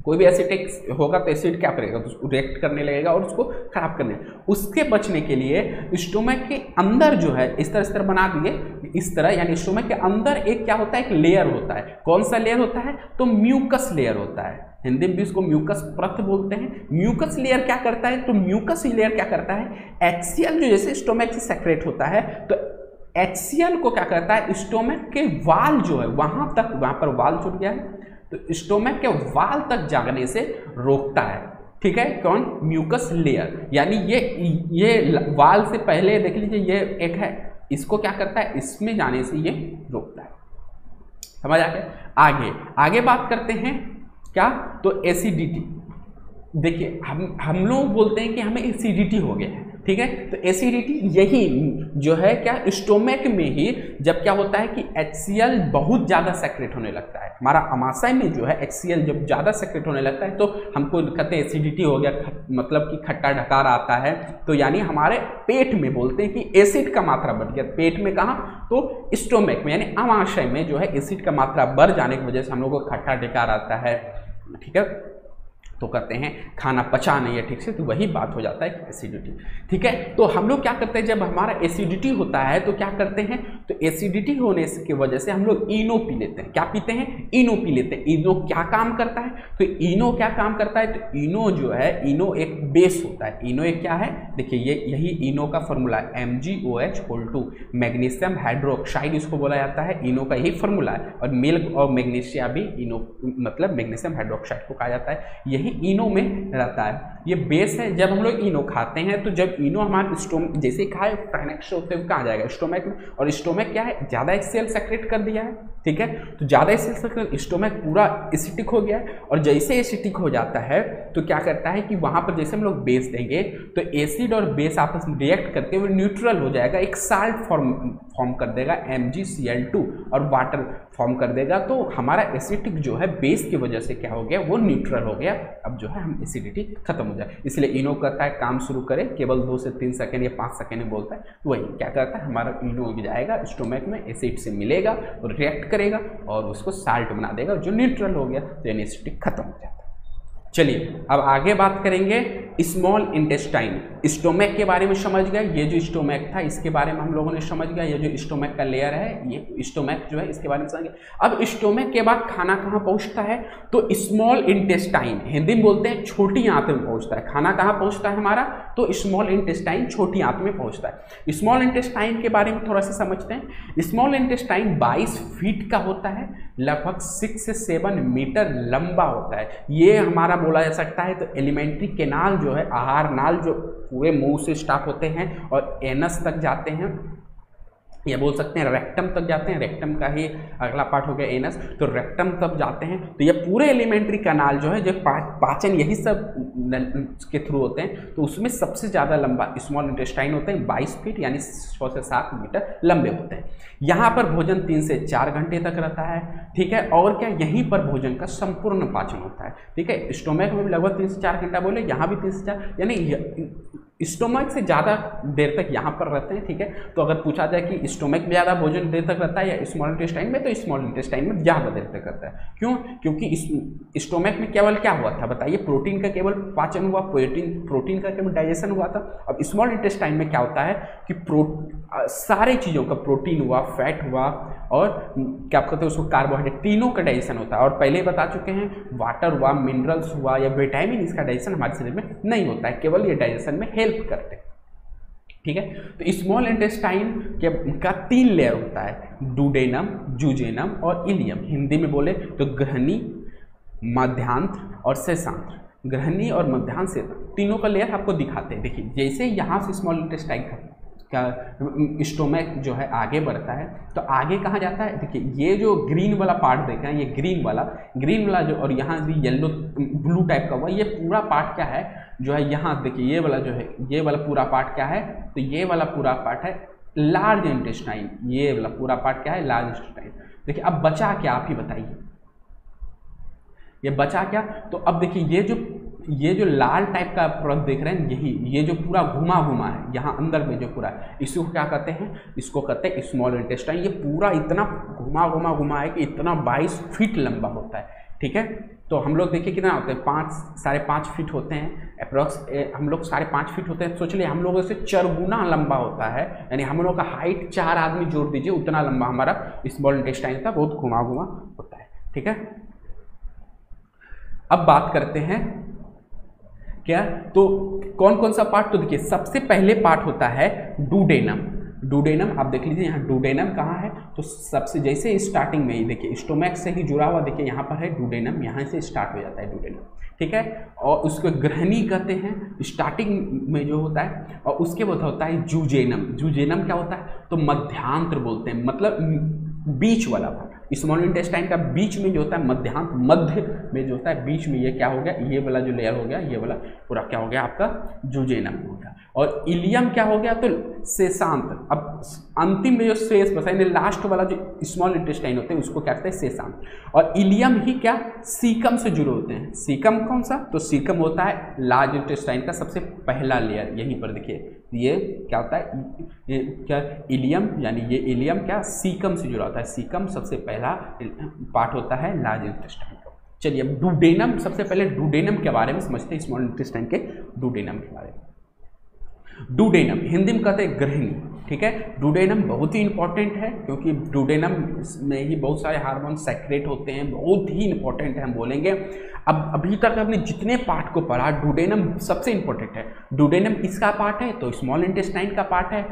कोई भी एसिडिक होगा तो एसिड क्या करेगा, तो उसको रिएक्ट करने लगेगा और उसको खराब करने, उसके बचने के लिए स्टोमक के अंदर जो है इस तरह बना दिए, इस तरह, यानी स्टोमक के अंदर एक क्या होता है, एक लेयर होता है। कौन सा लेयर होता है, तो म्यूकस लेयर होता है, हिंदी में भी उसको म्यूकस परत बोलते हैं। म्यूकस लेयर क्या करता है, तो म्यूकस लेयर क्या करता है, HCl जो जैसे स्टोमक से सेक्रेट होता है, तो HCl को क्या करता है, स्टोमक के वाल जो है वहां तक, वहां पर वाल छूट गया है तो स्टोमक के वाल तक जाने से रोकता है, ठीक है। कौन, म्यूकस लेयर, यानी ये वाल से पहले देख लीजिए ये एक है, इसको क्या करता है, इसमें जाने से ये रोकता है, समझ आ गया। आगे बात करते हैं क्या, तो एसिडिटी। देखिए हम लोग बोलते हैं कि हमें एसिडिटी हो गया है, ठीक है, तो एसिडिटी यही जो है क्या, स्टोमक में ही जब क्या होता है कि HCl बहुत ज़्यादा सेक्रेट होने लगता है, हमारा आमाशय में जो है HCl जब ज़्यादा सेक्रेट होने लगता है तो हमको कहते हैं एसिडिटी हो गया, मतलब कि खट्टा ढकार आता है, तो यानी हमारे पेट में बोलते हैं कि एसिड का मात्रा बढ़ गया। पेट में कहाँ, तो स्टोमक में, यानी आमाशय में जो है एसिड का मात्रा बढ़ जाने की वजह से हम लोग को खट्टा ढकार आता है, ठीक है, तो कहते हैं खाना पचा नहीं है ठीक से, तो वही बात हो जाता है एसिडिटी, ठीक है। तो हम लोग क्या करते हैं, जब हमारा एसिडिटी होता है तो क्या करते हैं, तो एसिडिटी होने की वजह से हम लोग इनो पी लेते हैं। क्या पीते हैं, इनो पी लेते हैं। इनो क्या काम करता है, तो इनो क्या काम करता है, तो इनो जो है, इनो एक बेस होता है। इनो एक क्या है, देखिए ये यही इनो का फॉर्मूला है, MgOH, मैग्नीशियम हाइड्रोक्साइड इसको बोला जाता है, इनो का यही फॉर्मूला है। और मिल्क और मैग्नीशिया भी इनो मतलब मैग्नीशियम हाइड्रोक्साइड को कहा जाता है, यही इनो में रहता है, ये बेस है। जब हम लोग इनो खाते हैं तो जब इनो हमारे स्टोमक जैसे खाए फ्रेनेक्स होते हुए कहाँ जाएगा, स्टोमक में, और स्टोमक क्या है, ज़्यादा HCl सेक्रेट कर दिया है, ठीक है, तो ज़्यादा HCl सेक्रेट, स्टोमक पूरा एसिडिक हो गया है, और जैसे एसिडिक हो जाता है तो क्या करता है कि वहाँ पर जैसे हम लोग बेस देंगे तो एसिड और बेस आपस में रिएक्ट करके वो न्यूट्रल हो जाएगा, एक साल्ट फॉर्म कर देगा MgCl2 और वाटर फॉर्म कर देगा, तो हमारा एसिडिक जो है बेस की वजह से क्या हो गया, वो न्यूट्रल हो गया। अब जो है हम एसिडिटी खत्म हो जाए, इसलिए इनो करता है काम शुरू करे, केवल 2 से 3 सेकेंड या 5 सेकेंड में बोलता है, तो वही क्या करता है, हमारा इनो जाएगा स्टोमक में, एसिड से मिलेगा और रिएक्ट करेगा और उसको साल्ट बना देगा, जो न्यूट्रल हो गया, तो यानी एसिडिक खत्म हो जाता है। चलिए अब आगे बात करेंगे स्मॉल इंटेस्टाइन। स्टोमक के बारे में समझ गए, ये जो स्टोमक था इसके बारे में हम लोगों ने समझ गया, ये जो स्टोमक का लेयर है, ये स्टोमक जो है इसके बारे में समझ गया। अब स्टोमक के बाद खाना कहाँ पहुँचता है, तो स्मॉल इंटेस्टाइन, हिंदी में बोलते हैं छोटी आंत में पहुँचता है। खाना कहाँ पहुँचता है हमारा, तो स्मॉल इंटेस्टाइन छोटी आंत में पहुँचता है। स्मॉल इंटेस्टाइन के बारे में थोड़ा सा समझते हैं। स्मॉल इंटेस्टाइन 22 फीट का होता है, लगभग 6 से 7 मीटर लंबा होता है। ये हमारा बोला जा सकता है तो एलिमेंट्री केनाल जो है, आहार नाल जो पूरे मुंह से स्टार्ट होते हैं और एनस तक जाते हैं, या बोल सकते हैं रेक्टम तक जाते हैं, रेक्टम का ही अगला पार्ट हो गया एनस, तो रेक्टम तक जाते हैं। तो ये पूरे एलिमेंट्री कैनाल जो है, जो पाचन यही सब के थ्रू होते हैं, तो उसमें सबसे ज़्यादा लंबा स्मॉल इंटेस्टाइन होते हैं, 22 फीट यानी 6 से 7 मीटर लंबे होते हैं। यहाँ पर भोजन 3 से 4 घंटे तक रहता है, ठीक है, और क्या यहीं पर भोजन का संपूर्ण पाचन होता है, ठीक है। स्टोमक में भी लगभग 3 से 4 घंटा बोले, यहाँ भी 3 से 4, यानी स्टोमक से ज़्यादा देर तक यहाँ पर रहते हैं, ठीक है। तो अगर पूछा जाए कि स्टोमक में ज़्यादा भोजन देर तक रहता है या स्मॉल इंटेस्टाइन में, तो स्मॉल इंटेस्टाइन में ज़्यादा देर तक रहता है। क्यों, क्योंकि स्टोमक में केवल क्या हुआ था बताइए, प्रोटीन का केवल पाचन हुआ, प्रोटीन का केवल डाइजेशन हुआ था। अब स्मॉल इंटेस्टाइन में क्या होता है कि सारी चीज़ों का, प्रोटीन हुआ, फैट हुआ और क्या कहते हैं उसको, कार्बोहाइड्रेट, तीनों का डाइजेशन होता है। और पहले ही बता चुके हैं, वाटर हुआ, मिनरल्स हुआ या विटामिन, इसका डाइजेशन हमारे शरीर में नहीं होता है, केवल ये डाइजेशन में हेल्प करते हैं, ठीक है। तो स्मॉल इंटेस्टाइन का 3 लेयर होता है, डुडेनम, जुजेनम और इलियम। हिंदी में बोले तो ग्रहणी, मध्यांत्र और शेषांत्र। ग्रहणी और मध्यांत्र, तीनों का लेयर आपको दिखाते हैं। देखिए जैसे यहाँ से स्मॉल इंटेस्टाइन का स्टोमक जो है आगे बढ़ता है, तो आगे कहाँ जाता है, देखिए ये जो ग्रीन वाला पार्ट देख रहे हैं, ये ग्रीन वाला जो, और यहाँ भी येलो ब्लू टाइप का हुआ, ये पूरा पार्ट क्या है जो है, यहाँ देखिए ये वाला जो है, ये वाला पूरा पार्ट क्या है, तो ये वाला पूरा पार्ट है लार्ज इंटेस्टाइन, ये वाला पूरा पार्ट क्या है, लार्ज इंटेस्टाइन। देखिए अब बचा क्या, आप ही बताइए, ये बचा क्या। तो अब देखिए ये जो लाल टाइप का प्रोडक्ट देख रहे हैं, यही ये जो पूरा घुमा घुमा है यहाँ अंदर में जो पूरा है, इसको क्या कहते हैं, इसको कहते हैं स्मॉल इंटेस्टाइन। ये पूरा इतना घुमा है कि इतना 22 फीट लंबा होता है, ठीक है। तो हम लोग देखिए कितना होते हैं, 5-5.5 फीट होते हैं अप्रॉक्स, हम लोग 5.5 फीट होते हैं। सोच लिए हम लोगों से 4 गुना लंबा होता है, यानी हम लोग का हाइट 4 आदमी जोड़ दीजिए उतना लंबा हमारा स्मॉल इंटेस्टाइन था, बहुत घुमा होता है, ठीक है। अब बात करते हैं क्या, तो कौन कौन सा पार्ट, तो देखिए सबसे पहले पार्ट होता है डुडेनम। डुडेनम आप देख लीजिए यहाँ डुडेनम कहाँ है, तो सबसे जैसे स्टार्टिंग में ही देखिए स्टोमैक से ही जुड़ा हुआ, देखिए यहाँ पर है डुडेनम, यहाँ से स्टार्ट हो जाता है डुडेनम, ठीक है। और उसको ग्रहणी कहते हैं स्टार्टिंग में जो होता है, और उसके बाद होता है जूजेनम। जूजेनम क्या होता है, तो मध्यांतर बोलते हैं, मतलब बीच वाला पार्ट, स्मॉल इंटेस्टाइन का बीच में जो होता है मध्यांत, मध्य में जो होता है बीच में, ये क्या हो गया, ये वाला जो लेयर हो गया, ये वाला पूरा क्या हो गया आपका जूजेनम हो गया। और इलियम क्या हो गया, तो शेषांत। अब अंतिम में जो शेष बचा, लास्ट वाला जो स्मॉल इंटेस्टाइन होते हैं उसको क्या कहते हैं, शेषांत। और इलियम ही क्या सीकम से जुड़े होते हैं। सीकम कौन सा, तो सीकम होता है लार्ज इंटेस्टाइन का सबसे पहला लेयर, यहीं पर देखिए ये क्या होता है, ये क्या इलियम, यानी ये इलियम क्या सीकम से जुड़ा होता है, सीकम सबसे पहला पार्ट होता है लार्ज इंटेस्टाइन का। चलिए अब डुडेनम, सबसे पहले डुडेनम के बारे में समझते हैं, स्मॉल इंटेस्टाइन के डुडेनम के बारे में। डुडेनम हिंदी में कहते हैं ग्रहणी, ठीक है। डुडेनम बहुत ही इंपॉर्टेंट है, क्योंकि डुडेनम में ही बहुत सारे हार्मोन सेक्रेट होते हैं, बहुत ही इंपॉर्टेंट है, हम बोलेंगे। अब अभी तक हमने जितने पार्ट को पढ़ा, डुडेनम सबसे इंपॉर्टेंट है। डुडेनम किसका पार्ट है, तो स्मॉल इंटेस्टाइन का पार्ट है।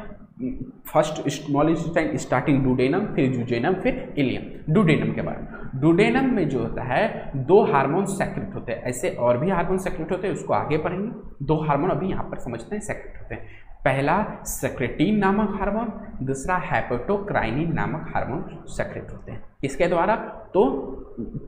First small intestine, starting duodenum, फिर जूजेनम, फिर इलियम। डुडेनम के बारे में, डुडेनम में जो होता है 2 हार्मोन सेक्रेट होते हैं, ऐसे और भी हार्मोन सेक्रेट होते हैं, उसको आगे पढ़ेंगे। 2 हार्मोन अभी यहाँ पर समझते हैं सेक्रेट होते हैं। पहला सेक्रेटिन नामक हार्मोन, दूसरा हेपेटोक्राइनिन नामक हार्मोन सेक्रेट होते हैं। किसके द्वारा, तो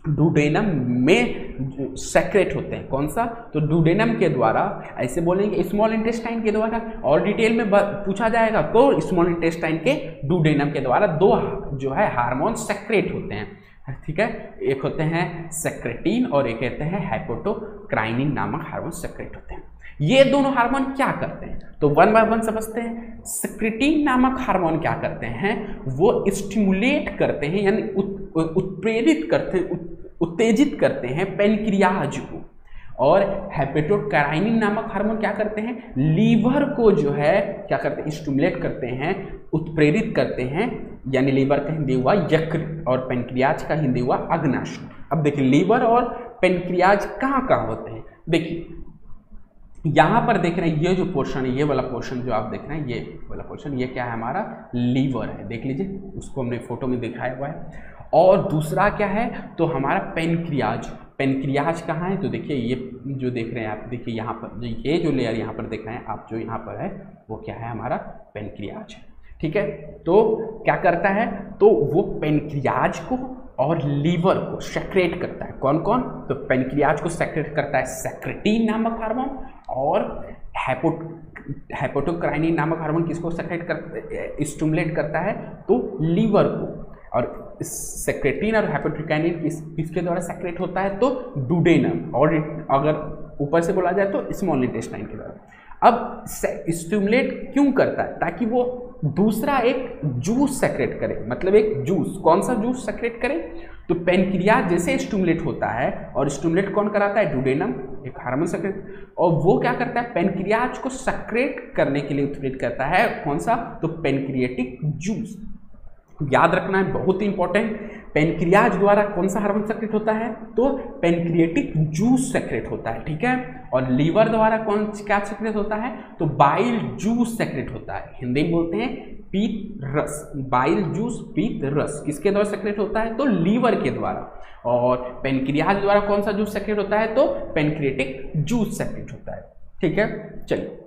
डुडेनम में सेक्रेट होते हैं। कौन सा, तो डुडेनम के द्वारा, ऐसे बोलेंगे स्मॉल इंटेस्टाइन के द्वारा, और डिटेल में पूछा जाएगा तो स्मॉल इंटेस्टाइन के डुडेनम के द्वारा 2 जो है हार्मोन सेक्रेट होते हैं, ठीक है। एक होते हैं सेक्रेटिन और एक कहते हैं हेपेटोक्राइनिन नामक हार्मोन सेक्रेट होते हैं। ये दोनों हार्मोन क्या करते हैं, तो 1 बाय 1 समझते हैं। सेक्रेटिन नामक हार्मोन क्या करते हैं, वो स्टिमुलेट करते हैं, यानी उत्प्रेरित करते हैं, उत्तेजित करते हैं पेनक्रियाज को। और हेपेटोक्राइनिन नामक हार्मोन क्या करते हैं, लीवर को जो है क्या करते हैं, स्टिमुलेट करते हैं, उत्प्रेरित करते हैं, यानी लीवर का हिंदी हुआ यकृत और पेनक्रियाज का हिंदी हुआ अग्नाशय। अब देखिए लीवर और पेनक्रियाज कहाँ कहाँ होते हैं, देखिए यहाँ पर देख रहे हैं ये जो पोर्शन है, ये वाला पोर्शन जो आप देख रहे हैं, ये वाला पोर्शन, ये क्या है, हमारा लीवर है, देख लीजिए, उसको हमने फोटो में दिखाया हुआ है। और दूसरा क्या है, तो हमारा पेनक्रियाज। पेनक्रियाज कहाँ है, तो देखिए ये जो देख रहे हैं आप, देखिए यहाँ पर ये जो लेयर यहाँ पर देख रहे हैं आप, जो यहाँ पर है वो क्या है, हमारा पेनक्रियाज है, ठीक है। तो क्या करता है, तो वो पेनक्रियाज को और लीवर को सेक्रेट करता है। कौन कौन, तो पेनक्रियाज को सेक्रेट करता है सेक्रेटिन नामक हार्मोन, और हेपेटोक्राइनिन नामक हार्मोन किसको सेक्रेट कर स्टिमुलेट करता है, तो लीवर को। और सेक्रेटिन और हेपेटोक्राइनिन किसके द्वारा सेक्रेट होता है, तो डुडेनम, और अगर ऊपर से बोला जाए तो स्मॉल इंटेस्टाइन के द्वारा। अब स्टिमुलेट क्यों करता है, ताकि वो दूसरा एक जूस सेक्रेट करे, मतलब एक जूस, कौन सा जूस सेक्रेट करे, तो पेनक्रियाज जैसे स्टिमुलेट होता है, और स्टिमुलेट कौन कराता है, डुडेनम, एक हार्मोन सेक्रेट, और वो क्या करता है, पेनक्रियाज को सेक्रेट करने के लिए उत्प्रेरित करता है, कौन सा, तो पेनक्रिएटिक जूस। याद रखना है, बहुत ही इंपॉर्टेंट, पेनक्रियाज द्वारा कौन सा हार्मोन सेक्रेट होता है, तो पेनक्रिएटिक जूस सेक्रेट होता है, ठीक है। और लीवर द्वारा कौन क्या सेक्रेट होता है, तो बाइल जूस सेक्रेट होता है, हिंदी में बोलते हैं पीत रस, बाइल जूस पीत रस किसके द्वारा सेक्रेट होता है, तो लीवर के द्वारा। और पेनक्रियाज द्वारा कौन सा जूस सेक्रेट होता है, तो पेनक्रिएटिक जूस सेक्रेट होता है, ठीक है। चलिए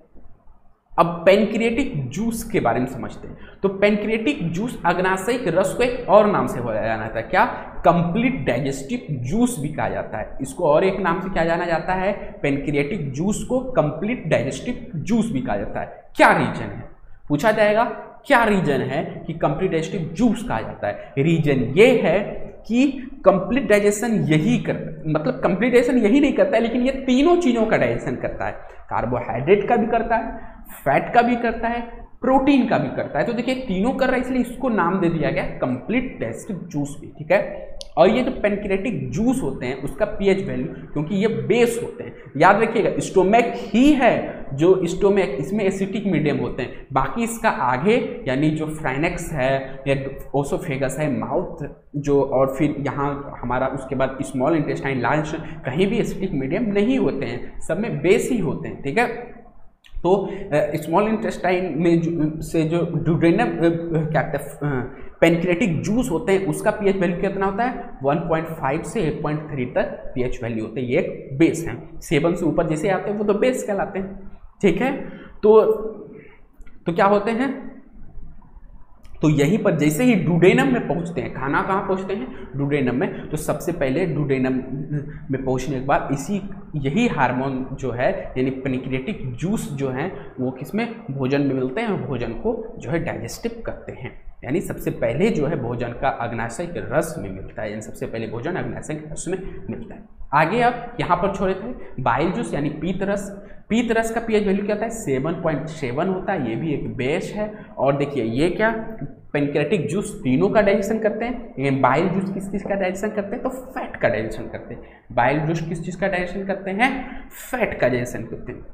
अब पेनक्रिएटिक जूस के बारे में समझते हैं। तो पेनक्रिएटिक जूस अग्नाशयिक रस को एक और नाम से बोला जाता है, क्या, कंप्लीट डाइजेस्टिव जूस भी कहा जाता है। इसको और एक नाम से क्या जाना जाता है, पेनक्रिएटिक जूस को कंप्लीट डाइजेस्टिव जूस भी कहा जाता है। क्या रीजन है, पूछा जाएगा क्या रीजन है कि कंप्लीट डाइजेस्टिव जूस कहा जाता है? रीजन ये है कि कंप्लीट डाइजेशन यही करता, मतलब कंप्लीट डाइजेशन यही नहीं करता है, लेकिन ये तीनों चीजों का डाइजेशन करता है। कार्बोहाइड्रेट का भी करता है, फैट का भी करता है, प्रोटीन का भी करता है। तो देखिए तीनों कर रहा है, इसलिए इसको नाम दे दिया गया कंप्लीट डाइजेस्टिव जूस भी, ठीक है। और ये जो पेनक्रियाटिक जूस होते हैं उसका पीएच वैल्यू, क्योंकि ये बेस होते हैं, याद रखिएगा स्टोमैक ही है जो स्टोमैक, इसमें एसिटिक मीडियम होते हैं, बाकी इसका आगे यानी जो फ्राइनेक्स है या ओसोफेगस है, माउथ जो, और फिर यहाँ हमारा उसके बाद स्मॉल इंटेस्टाइन, लार्ज, कहीं भी एसिटिक मीडियम नहीं होते हैं, सब में बेस ही होते हैं, ठीक है। तो स्मॉल इंटेस्टाइन में से जो ड्यूडेनम क्या कहते हैं पेनक्रियाटिक जूस होते हैं उसका पीएच वैल्यू कितना होता है? 1.5 से 8.3 तक पीएच वैल्यू होते हैं। ये एक बेस है, 7 से ऊपर जैसे आते हैं वो तो बेस कहलाते हैं, ठीक है। तो क्या होते हैं? तो यहीं पर जैसे ही डुडेनम में पहुंचते हैं, खाना कहाँ पहुंचते हैं? डुडेनम में। तो सबसे पहले डुडेनम में पहुंचने के बाद यही हार्मोन जो है यानी पेनक्रियाटिक जूस जो है वो किसमें? भोजन में मिलते हैं, और भोजन को जो है डाइजेस्टिव करते हैं। यानी सबसे पहले जो है भोजन का अग्नाशय के रस में मिलता है, यानी सबसे पहले भोजन अग्नाशय के रस में मिलता है। आगे आप यहाँ पर छोड़े थे बाइल जूस यानी पीत रस। पीत रस का पीएच वैल्यू क्या होता है? 7.7 होता है, ये भी एक बेस है। और देखिए ये क्या, पेनक्रियाटिक जूस तीनों का डाइजेशन करते हैं, लेकिन बाइल जूस किस चीज़ का डाइजेशन करते हैं? तो फैट का डाइजेशन करते हैं। बाइल जूस किस चीज़ का डाइजेशन करते हैं? फैट का डाइजेशन करते हैं।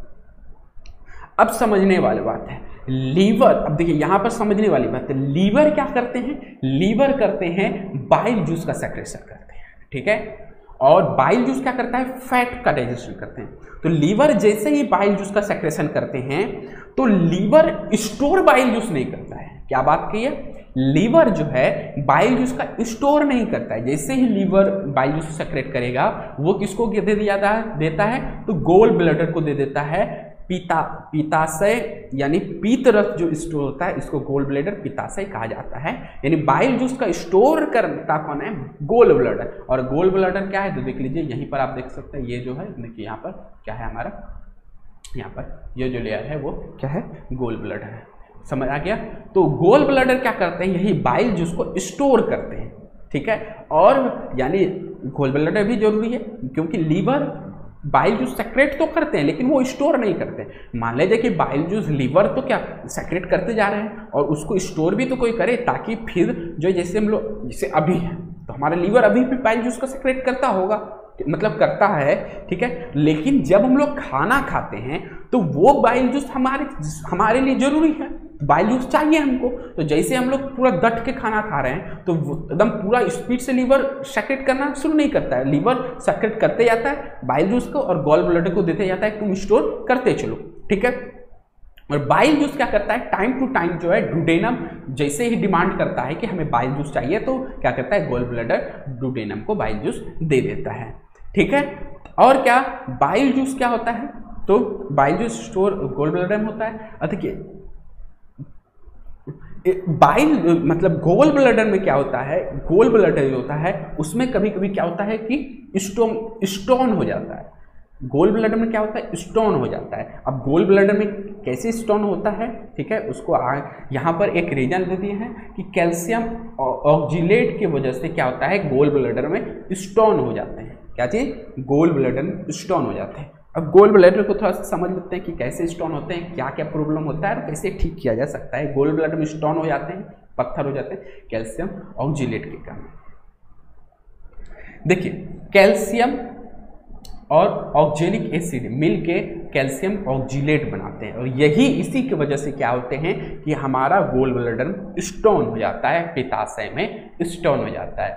अब समझने वाली बात है लीवर। अब देखिए यहाँ पर समझने वाली बात है, लीवर क्या करते हैं? लीवर करते हैं बाइल जूस का सेक्रेशन करते हैं, ठीक है। और बाइल जूस क्या करता है? फैट का डाइजेशन करते हैं। तो लीवर जैसे ही बाइल जूस का सेक्रेशन करते हैं तो लीवर स्टोर बाइल जूस नहीं करता है। क्या बात की है? लीवर जो है बाइल जूस का स्टोर नहीं करता है। जैसे ही लीवर बाइल जूस सेक्रेट करेगा वो किसको दे देता है? तो गोल ब्लैडर को दे देता है। पित्ताशय यानी पीत रस जो स्टोर होता है इसको गोल ब्लैडर पित्ताशय कहा जाता है। यानी बाइल जूस का स्टोर करता कौन है? Gall bladder. और गोल ब्लैडर क्या है? तो देख लीजिए यहीं पर आप देख सकते हैं, ये जो है देखिए यहाँ पर क्या है हमारा, यहाँ पर ये जो लेयर है वो क्या है? गोल ब्लैडर है। समझ आ गया? तो गोल ब्लैडर क्या करते हैं? यही बाइल जूस को स्टोर करते हैं, ठीक है। और यानी गोल ब्लैडर भी जरूरी है क्योंकि लीवर बाइल जूस सेक्रेट तो करते हैं लेकिन वो स्टोर नहीं करते। मान लीजिए कि बाइल जूस लीवर तो क्या सेक्रेट करते जा रहे हैं और उसको स्टोर भी तो कोई करे, ताकि फिर जो जैसे हम लोग जैसे अभी है तो हमारा लीवर अभी भी बाइल जूस को सेक्रेट करता होगा, मतलब करता है, ठीक है। लेकिन जब हम लोग खाना खाते हैं तो वो बाइल जूस हमारे लिए जरूरी है, बाइल जूस चाहिए हमको। तो जैसे हम लोग पूरा डट के खाना खा रहे हैं तो एकदम पूरा स्पीड से लीवर सेक्रेट करना शुरू नहीं करता है। लीवर सेक्रेट करते जाता है बाइल जूस को और गॉल ब्लैडर को देते जाता है तुम स्टोर करते चलो, ठीक है। और बाइल जूस क्या करता है? टाइम टू टाइम जो है डुडेनम जैसे ही डिमांड करता है कि हमें बाइल जूस चाहिए तो क्या करता है? गॉल ब्लैडर डुडेनम को बाइल जूस दे देता है, ठीक है। और क्या बाइल जूस क्या होता है? तो bile juice store gall bladder में होता है। देखिए बाइल मतलब गोल ब्लैडर में क्या होता है? गोल ब्लैडर जो होता है उसमें कभी कभी क्या होता है कि स्टोन हो जाता है। गोल ब्लैडर में क्या होता है? स्टोन हो जाता है। अब गोल ब्लैडर में कैसे स्टोन होता है, ठीक है, उसको यहाँ पर एक रीजन दे दिए हैं कि कैल्शियम ऑक्जिलेट की वजह से क्या होता है? गोल ब्लैडर में स्टोन हो जाते हैं। क्या चीज? गोल ब्लैडर में स्टोन हो जाते हैं। अब गोल ब्लैडर को थोड़ा सा समझ लेते हैं कि कैसे स्टोन होते हैं, क्या क्या प्रॉब्लम होता है और कैसे ठीक किया जा सकता है। गोल ब्लैडर में स्टोन हो जाते हैं, पत्थर हो जाते हैं कैल्शियम ऑक्जिलेट के कारण। देखिए कैल्शियम और ऑक्जेलिक एसिड मिलके कैल्शियम ऑक्जिलेट बनाते हैं और यही इसी की वजह से क्या होते हैं कि हमारा गोल ब्लैडर में स्टोन हो जाता है, पित्ताशय में स्टोन हो जाता है,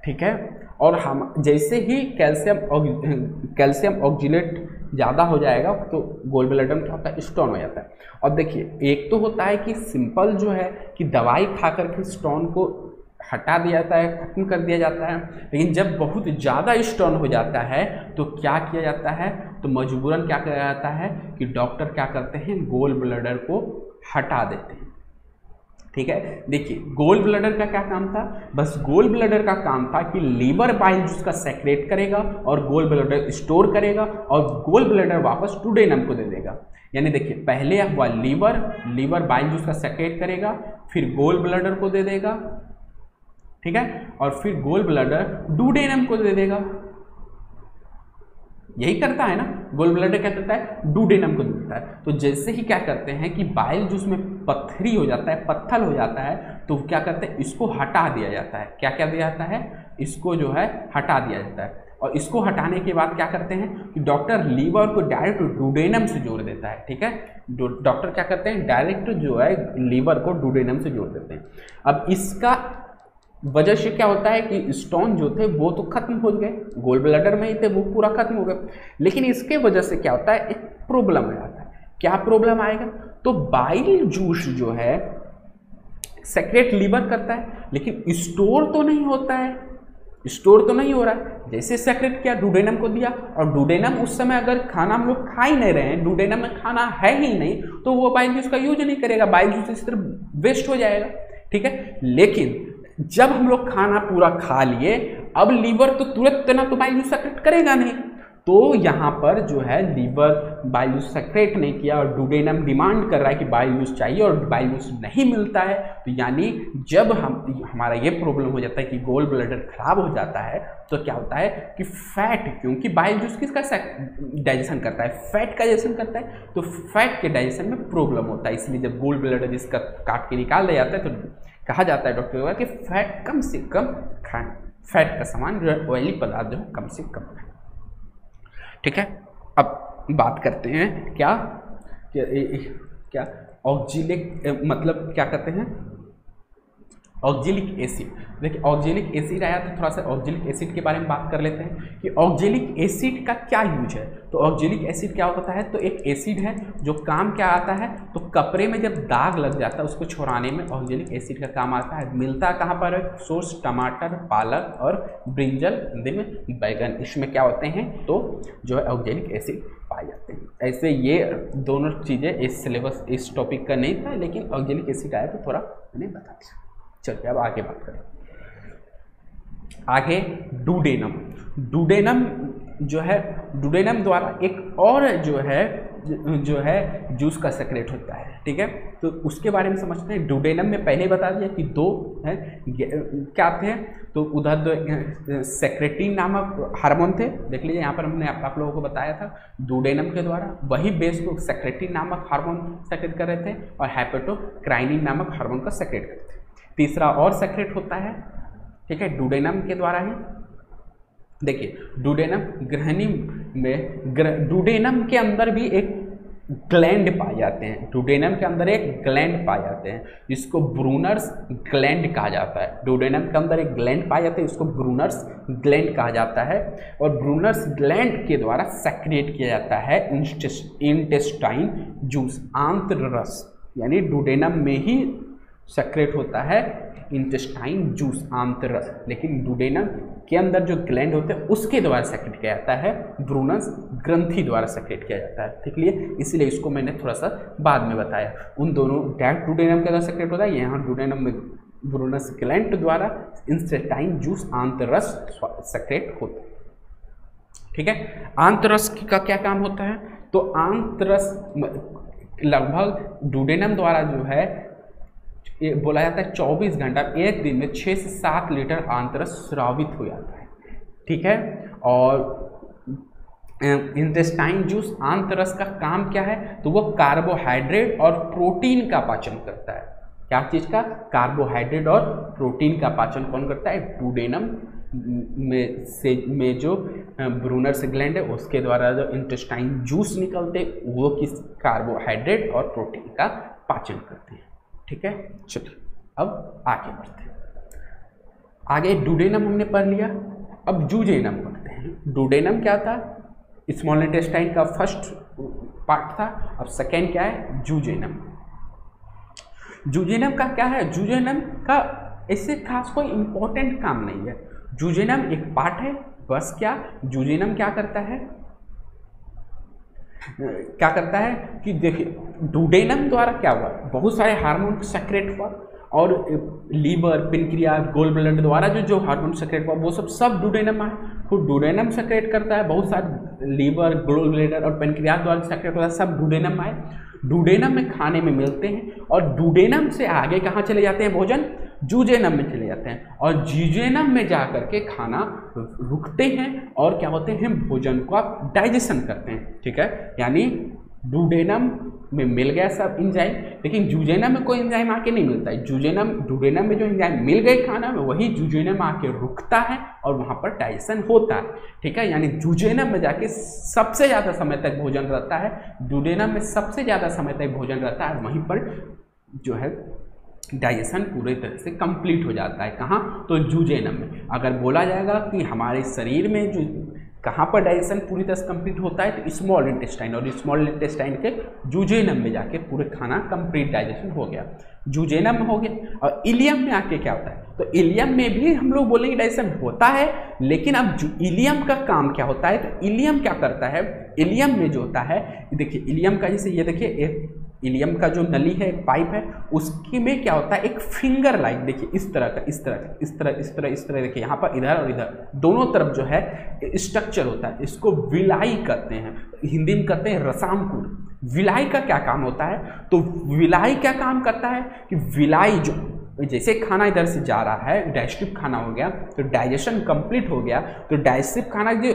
ठीक है। और हम जैसे ही कैल्शियम ऑक्जिलेट ज़्यादा हो जाएगा तो गोल ब्लैडर में क्या होता है? स्टोन हो जाता है। और देखिए एक तो होता है कि सिंपल जो है कि दवाई खा करके स्टोन को हटा दिया जाता है, खत्म कर दिया जाता है। लेकिन जब बहुत ज़्यादा स्टोन हो जाता है तो क्या किया जाता है? तो मजबूरन क्या किया जाता है कि डॉक्टर क्या करते हैं? गोल ब्लैडर को हटा देते हैं, ठीक है। देखिए गोल ब्लैडर का क्या काम था, बस गोल ब्लैडर का काम था कि लीवर बाइल जूस का सेक्रेट करेगा और गोल ब्लैडर स्टोर करेगा और गोल ब्लैडर वापस डुडेनम को दे देगा। यानी देखिए पहले हुआ लीवर बाइल जूस का सेक्रेट करेगा, फिर गोल ब्लैडर को दे देगा, ठीक है, और फिर गोल ब्लैडर डुडेनम को दे देगा। यही करता है ना, गोल ब्लैडर क्या करता है, डुडेनम को देता है। तो जैसे ही क्या करते हैं कि बाइल जूस में पत्थरी हो जाता है, पत्थर हो जाता है, तो क्या करते हैं, इसको हटा दिया जाता है। क्या क्या दिया जाता है, इसको जो है हटा दिया जाता है। और इसको हटाने के बाद क्या करते हैं कि डॉक्टर लीवर को डायरेक्ट डुडेनम से जोड़ देता है, ठीक है। डॉक्टर क्या करते हैं, डायरेक्ट जो है लीवर को डुडेनम से जोड़ देते हैं। अब इसका वजह से क्या होता है कि स्टोन जो थे वो तो खत्म हो गए, गोल ब्लैडर में ही थे, वो पूरा खत्म हो गए। लेकिन इसके वजह से क्या होता है, एक प्रॉब्लम आ जाता है। क्या प्रॉब्लम आएगा, तो बाइल जूस जो है सेक्रेट लीवर करता है, लेकिन स्टोर तो नहीं होता है, स्टोर तो नहीं हो रहा है। जैसे सेक्रेट किया, डुडेनम को दिया, और डुडेनम उस समय अगर खाना हम लोग खा ही नहीं रहे हैं, डुडेनम में खाना है ही नहीं, तो वो बाइल जूस का यूज नहीं करेगा, बाइल जूस इस तरह वेस्ट हो जाएगा, ठीक है। लेकिन जब हम लोग खाना पूरा खा लिए, अब लीवर तो तुरंत ना तो बाइल जूस सेक्रेट करेगा नहीं, तो यहाँ पर जो है लीवर बाइल जूस सेक्रेट नहीं किया और डुडेनम डिमांड कर रहा है कि बाइल जूस चाहिए और बाइल जूस नहीं मिलता है। तो यानी जब हमारा ये प्रॉब्लम हो जाता है कि गोल ब्लैडर खराब हो जाता है, तो क्या होता है कि फैट, क्योंकि बाइल जूस किसका डाइजेशन करता है, फैट का डाइजेशन करता है, तो फैट के डाइजेशन में प्रॉब्लम होता है। इसलिए जब गोल ब्लैडर इसका काट के निकाल दिया जाता है, तो कहा जाता है डॉक्टर द्वारा कि फैट कम से कम खाएं, फैट का सामान जो है ऑयली पदार्थ जो है कम से कम खाएं, ठीक है। अब बात करते हैं क्या ऑक्जेलिक मतलब क्या कहते हैं, ऑक्जेलिक एसिड। देखिए ऑक्जेलिक एसिड आया तो थोड़ा सा ऑक्जेलिक एसिड के बारे में बात कर लेते हैं कि ऑक्जेलिक एसिड का क्या यूज है। तो ऑक्जेलिक एसिड क्या होता है, तो एक एसिड है जो काम क्या आता है, तो कपड़े में जब दाग लग जाता है उसको छुड़ाने में ऑक्जेलिक एसिड का काम आता है। मिलता कहाँ पर है, सोर्स टमाटर, पालक और ब्रिंजल, हिंदी में बैगन, इसमें क्या होते हैं, तो जो है ऑक्जेलिक एसिड पाए जाते हैं। ऐसे ये दोनों चीज़ें इस सिलेबस इस टॉपिक का नहीं था, लेकिन ऑक्जेलिक एसिड आया तो थोड़ा मैंने बता दिया। चलिए अब आगे बात करें। आगे डुडेनम जो है, डुडेनम द्वारा एक और जो है जूस का सेक्रेट होता है, ठीक है। तो उसके बारे में समझते हैं। डुडेनम में पहले बता दिया कि दो है क्या थे, तो उधर सेक्रेटिन नामक हार्मोन थे, देख लीजिए यहाँ पर हमने आप लोगों को बताया था। डुडेनम के द्वारा वही बेस को सेक्रेटिन नामक हार्मोन सेक्रेट कर रहे थे और हेपेटोक्राइनिन नामक हार्मोन का सेक्रेट करते थे। तीसरा और सेक्रेट होता है, ठीक है, डुडेनम के द्वारा ही। देखिए डुडेनम ग्रहणी में डुडेनम के अंदर भी एक ग्लैंड पाए जाते हैं, डुडेनम के अंदर एक ग्लैंड पाए जाते हैं जिसको ब्रूनर्स ग्लैंड कहा जाता है। डुडेनम के अंदर एक ग्लैंड पाए जाते हैं, इसको ब्रूनर्स ग्लैंड कहा जाता है और ब्रूनर्स ग्लैंड के द्वारा सेक्रेट किया जाता है इंटेस्टाइन जूस, आंत्र रस, यानी डुडेनम में ही सेक्रेट होता है इंटेस्टाइन जूस, आंत्र रस। लेकिन डुडेनम के अंदर जो ग्लैंड होते हैं उसके द्वारा सेक्रेट किया जाता है, ब्रूनस ग्रंथि द्वारा सेक्रेट किया जाता है, ठीक है। इसलिए इसको मैंने थोड़ा सा बाद में बताया। उन दोनों डायरेक्ट डुडेनम के द्वारा सेक्रेट होता है, यहाँ डुडेनम में ब्रूनस ग्लैंड द्वारा इंटेस्टाइन जूस, आंत्र रस सेक्रेट होता है, ठीक है। आंत्र रस का क्या काम होता है, तो आंत्र रस लगभग डुडेनम द्वारा जो है ये बोला जाता है 24 घंटा, एक दिन में 6 से 7 लीटर आंतरस स्रावित हो जाता है, ठीक है। और इंटेस्टाइन जूस आंतरस का काम क्या है, तो वो कार्बोहाइड्रेट और प्रोटीन का पाचन करता है। क्या चीज़ का, कार्बोहाइड्रेट और प्रोटीन का पाचन कौन करता है, डुडेनम में जो ब्रूनर्स ग्लैंड है उसके द्वारा जो इंटेस्टाइन जूस निकलते वो किस कार्बोहाइड्रेट और प्रोटीन का पाचन करते हैं, ठीक है। चलिए अब आगे बढ़ते हैं। आगे डुडेनम हमने पढ़ लिया, अब जूजेनम पढ़ते हैं। डुडेनम क्या था, स्मॉल इंटेस्टाइन का फर्स्ट पार्ट था, अब सेकेंड क्या है, जूजेनम। जूजेनम का क्या है, जूजेनम का ऐसे खास कोई इंपॉर्टेंट काम नहीं है। जूजेनम एक पार्ट है बस। क्या जूजेनम क्या करता है कि देखिए डुडेनम द्वारा क्या हुआ, बहुत सारे हार्मोन सेक्रेट हुआ और लीवर, पेनक्रियाज, गोल ब्लड द्वारा जो हार्मोन सेक्रेट हुआ वो सब डुडेनम है, खुद डुडेनम सेक्रेट करता है। बहुत सारे लीवर, गोल ब्लैडर और पेनक्रियाज द्वारा सेक्रेट होता है, सब डुडेनम है। डुडेनम में खाने में मिलते हैं और डुडेनम से आगे कहाँ चले जाते हैं भोजन? जूजेनम में चले जाते हैं और जीजेनम में जा करके खाना रुकते हैं और क्या होते हैं? भोजन को आप डाइजेशन करते हैं। ठीक है, यानी डुडेनम में मिल गया सब एंजाइम, लेकिन जूजेनम में कोई एंजाइम आके नहीं मिलता है। डुडेनम में जो एंजाइम मिल गए खाना में, वही जूजेनम आके रुकता है और वहाँ पर डाइजेशन होता है। ठीक है, यानी जूजेनम में जाके सबसे ज़्यादा समय तक भोजन रहता है, डुडेनम में सबसे ज़्यादा समय तक भोजन रहता है, वहीं पर जो है डाइजेशन पूरे तरह से कंप्लीट हो जाता है। कहाँ? तो जूजेनम में। अगर बोला जाएगा कि हमारे शरीर में जो कहाँ पर डाइजेशन पूरी तरह से कंप्लीट होता है, तो स्मॉल इंटेस्टाइन, और स्मॉल इंटेस्टाइन के जूजेनम में जाके पूरे खाना कंप्लीट डाइजेशन हो गया, जूजेनम में हो गया। और इलियम में आके क्या होता है? तो इलियम में भी हम लोग बोलेंगे डाइजेशन होता है, लेकिन अब इलियम का काम क्या होता है? तो इलियम क्या करता है? इलियम में जो होता है, देखिए इलियम का, जैसे ये देखिए इलियम का जो नली है, पाइप है, उसकी में क्या होता है? एक फिंगर लाइक, देखिए इस तरह का, इस तरह का, इस तरह इस तरह इस तरह, देखिए यहाँ पर इधर और इधर दोनों तरफ जो है स्ट्रक्चर होता है। इसको विलाई कहते हैं, हिंदी में कहते हैं रसामकुर। विलाई का क्या काम होता है? तो विलाई क्या काम करता है कि विलाई जो, जैसे खाना इधर से जा रहा है, डाइजेस्टिव खाना हो गया, तो डाइजेशन कंप्लीट हो गया, तो डाइजेस्टिव खाना जो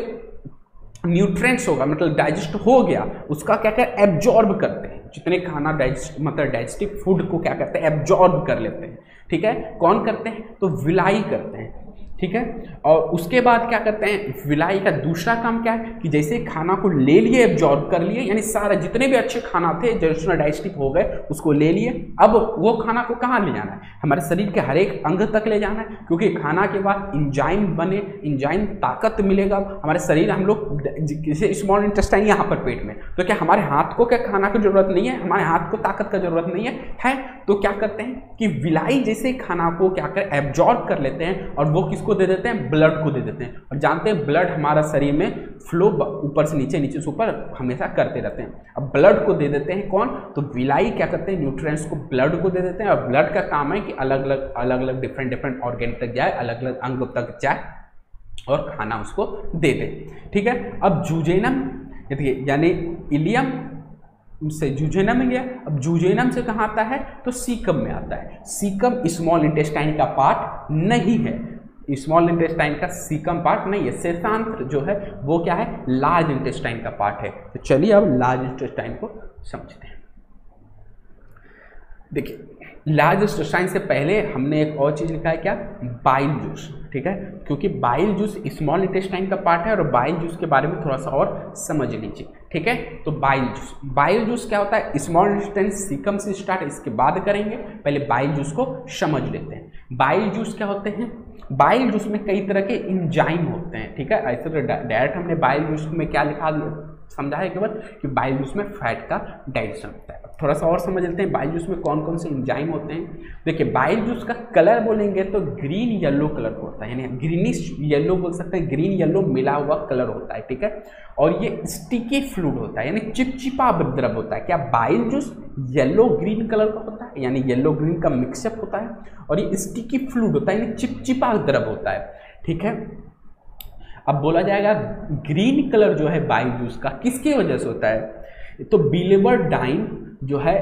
न्यूट्रिएंट्स होगा, मतलब डाइजेस्ट हो गया, उसका क्या कर एब्जॉर्ब करते हैं। जितने खाना डाइजेस्टिव फूड को क्या करते हैं? एब्जॉर्ब कर लेते हैं। ठीक है, कौन करते हैं? तो विलाई करते हैं। ठीक है, और उसके बाद क्या करते हैं? विलाई का दूसरा काम क्या है कि जैसे खाना को ले लिए, एब्जॉर्ब कर लिए, यानी सारा जितने भी अच्छे खाना थे जो उसमें डाइजेस्टिव हो गए, उसको ले लिए। अब वो खाना को कहाँ ले जाना है? हमारे शरीर के हर एक अंग तक ले जाना है, क्योंकि खाना के बाद इंजाइम बने, इंजाइम ताकत मिलेगा हमारे शरीर। हम लोग जैसे स्मॉल इंटेस्टाइन यहाँ पर पेट में, तो क्या हमारे हाथ को क्या खाना की जरूरत नहीं है? हमारे हाथ को ताकत का जरूरत नहीं है? तो क्या करते हैं कि विलाई जैसे खाना को क्या कर एब्जॉर्ब कर लेते हैं, और वो किसको दे देते हैं? ब्लड को दे देते हैं। और जानते हैं ब्लड हमारा शरीर में फ्लो ऊपर से नीचे, नीचे से ऊपर हमेशा करते रहते हैं। अब ब्लड को दे देते हैं कौन? तो विलाई क्या करते हैं? न्यूट्रिएंट्स को ब्लड को दे देते हैं, और ब्लड का काम है कि अलग अलग डिफरेंट ऑर्गेन तक जाए, अलग अलग अंग तक जाए और खाना उसको दे दे। ठीक है, अब जूजेनम, यानी इलियम से जूजेनम में गया। अब जूजेनम से कहाँ आता है? तो सीकम में आता है। सीकम स्मॉल इंटेस्टाइन का पार्ट नहीं है, स्मॉल इंटेस्टाइन का सीकम पार्ट नहीं है। शेषांत्र जो है वो क्या है? लार्ज इंटेस्टाइन का पार्ट है। तो चलिए अब लार्ज इंटेस्टाइन को समझते हैं। देखिए, लार्ज इंटेस्टाइन से पहले हमने एक और चीज लिखा है, क्या? Bile juice. ठीक है, क्योंकि बाइल जूस स्मॉल इंटेस्टाइन का पार्ट है, और बाइल जूस के बारे में थोड़ा सा और समझ लीजिए। ठीक है, तो बाइल जूस क्या होता है? स्मॉल इंटेस्टाइन सीकम से स्टार्ट, इसके बाद करेंगे, पहले बाइल जूस को समझ लेते हैं। बाइल जूस क्या होते हैं? बाइल जूस में कई तरह के एंजाइम होते हैं। ठीक है, ऐसे तो डायरेक्ट हमने बाइल जूस में क्या लिखा समझा है केवल कि बाइल जूस में फैट का डाइजेशन होता है। थोड़ा सा और समझ लेते हैं बाइल जूस में कौन कौन से एंजाइम होते हैं। देखिए, बाइल जूस का कलर बोलेंगे तो ग्रीन येलो कलर का होता है, यानी ग्रीनिश येलो बोल सकते हैं, ग्रीन येलो मिला हुआ कलर होता है। ठीक है, और ये स्टिकी फ्लूइड होता है, यानी चिपचिपा द्रव होता है। क्या bile juice yellow green colour का होता है, यानी येलो ग्रीन का मिक्सअप होता है, और ये स्टिकी फ्लूइड होता है, यानी चिपचिपा द्रव होता है। ठीक है, अब बोला जाएगा ग्रीन कलर जो है बाइल जूस का किसकी वजह से होता है? तो बिलिवर्डाइन जो है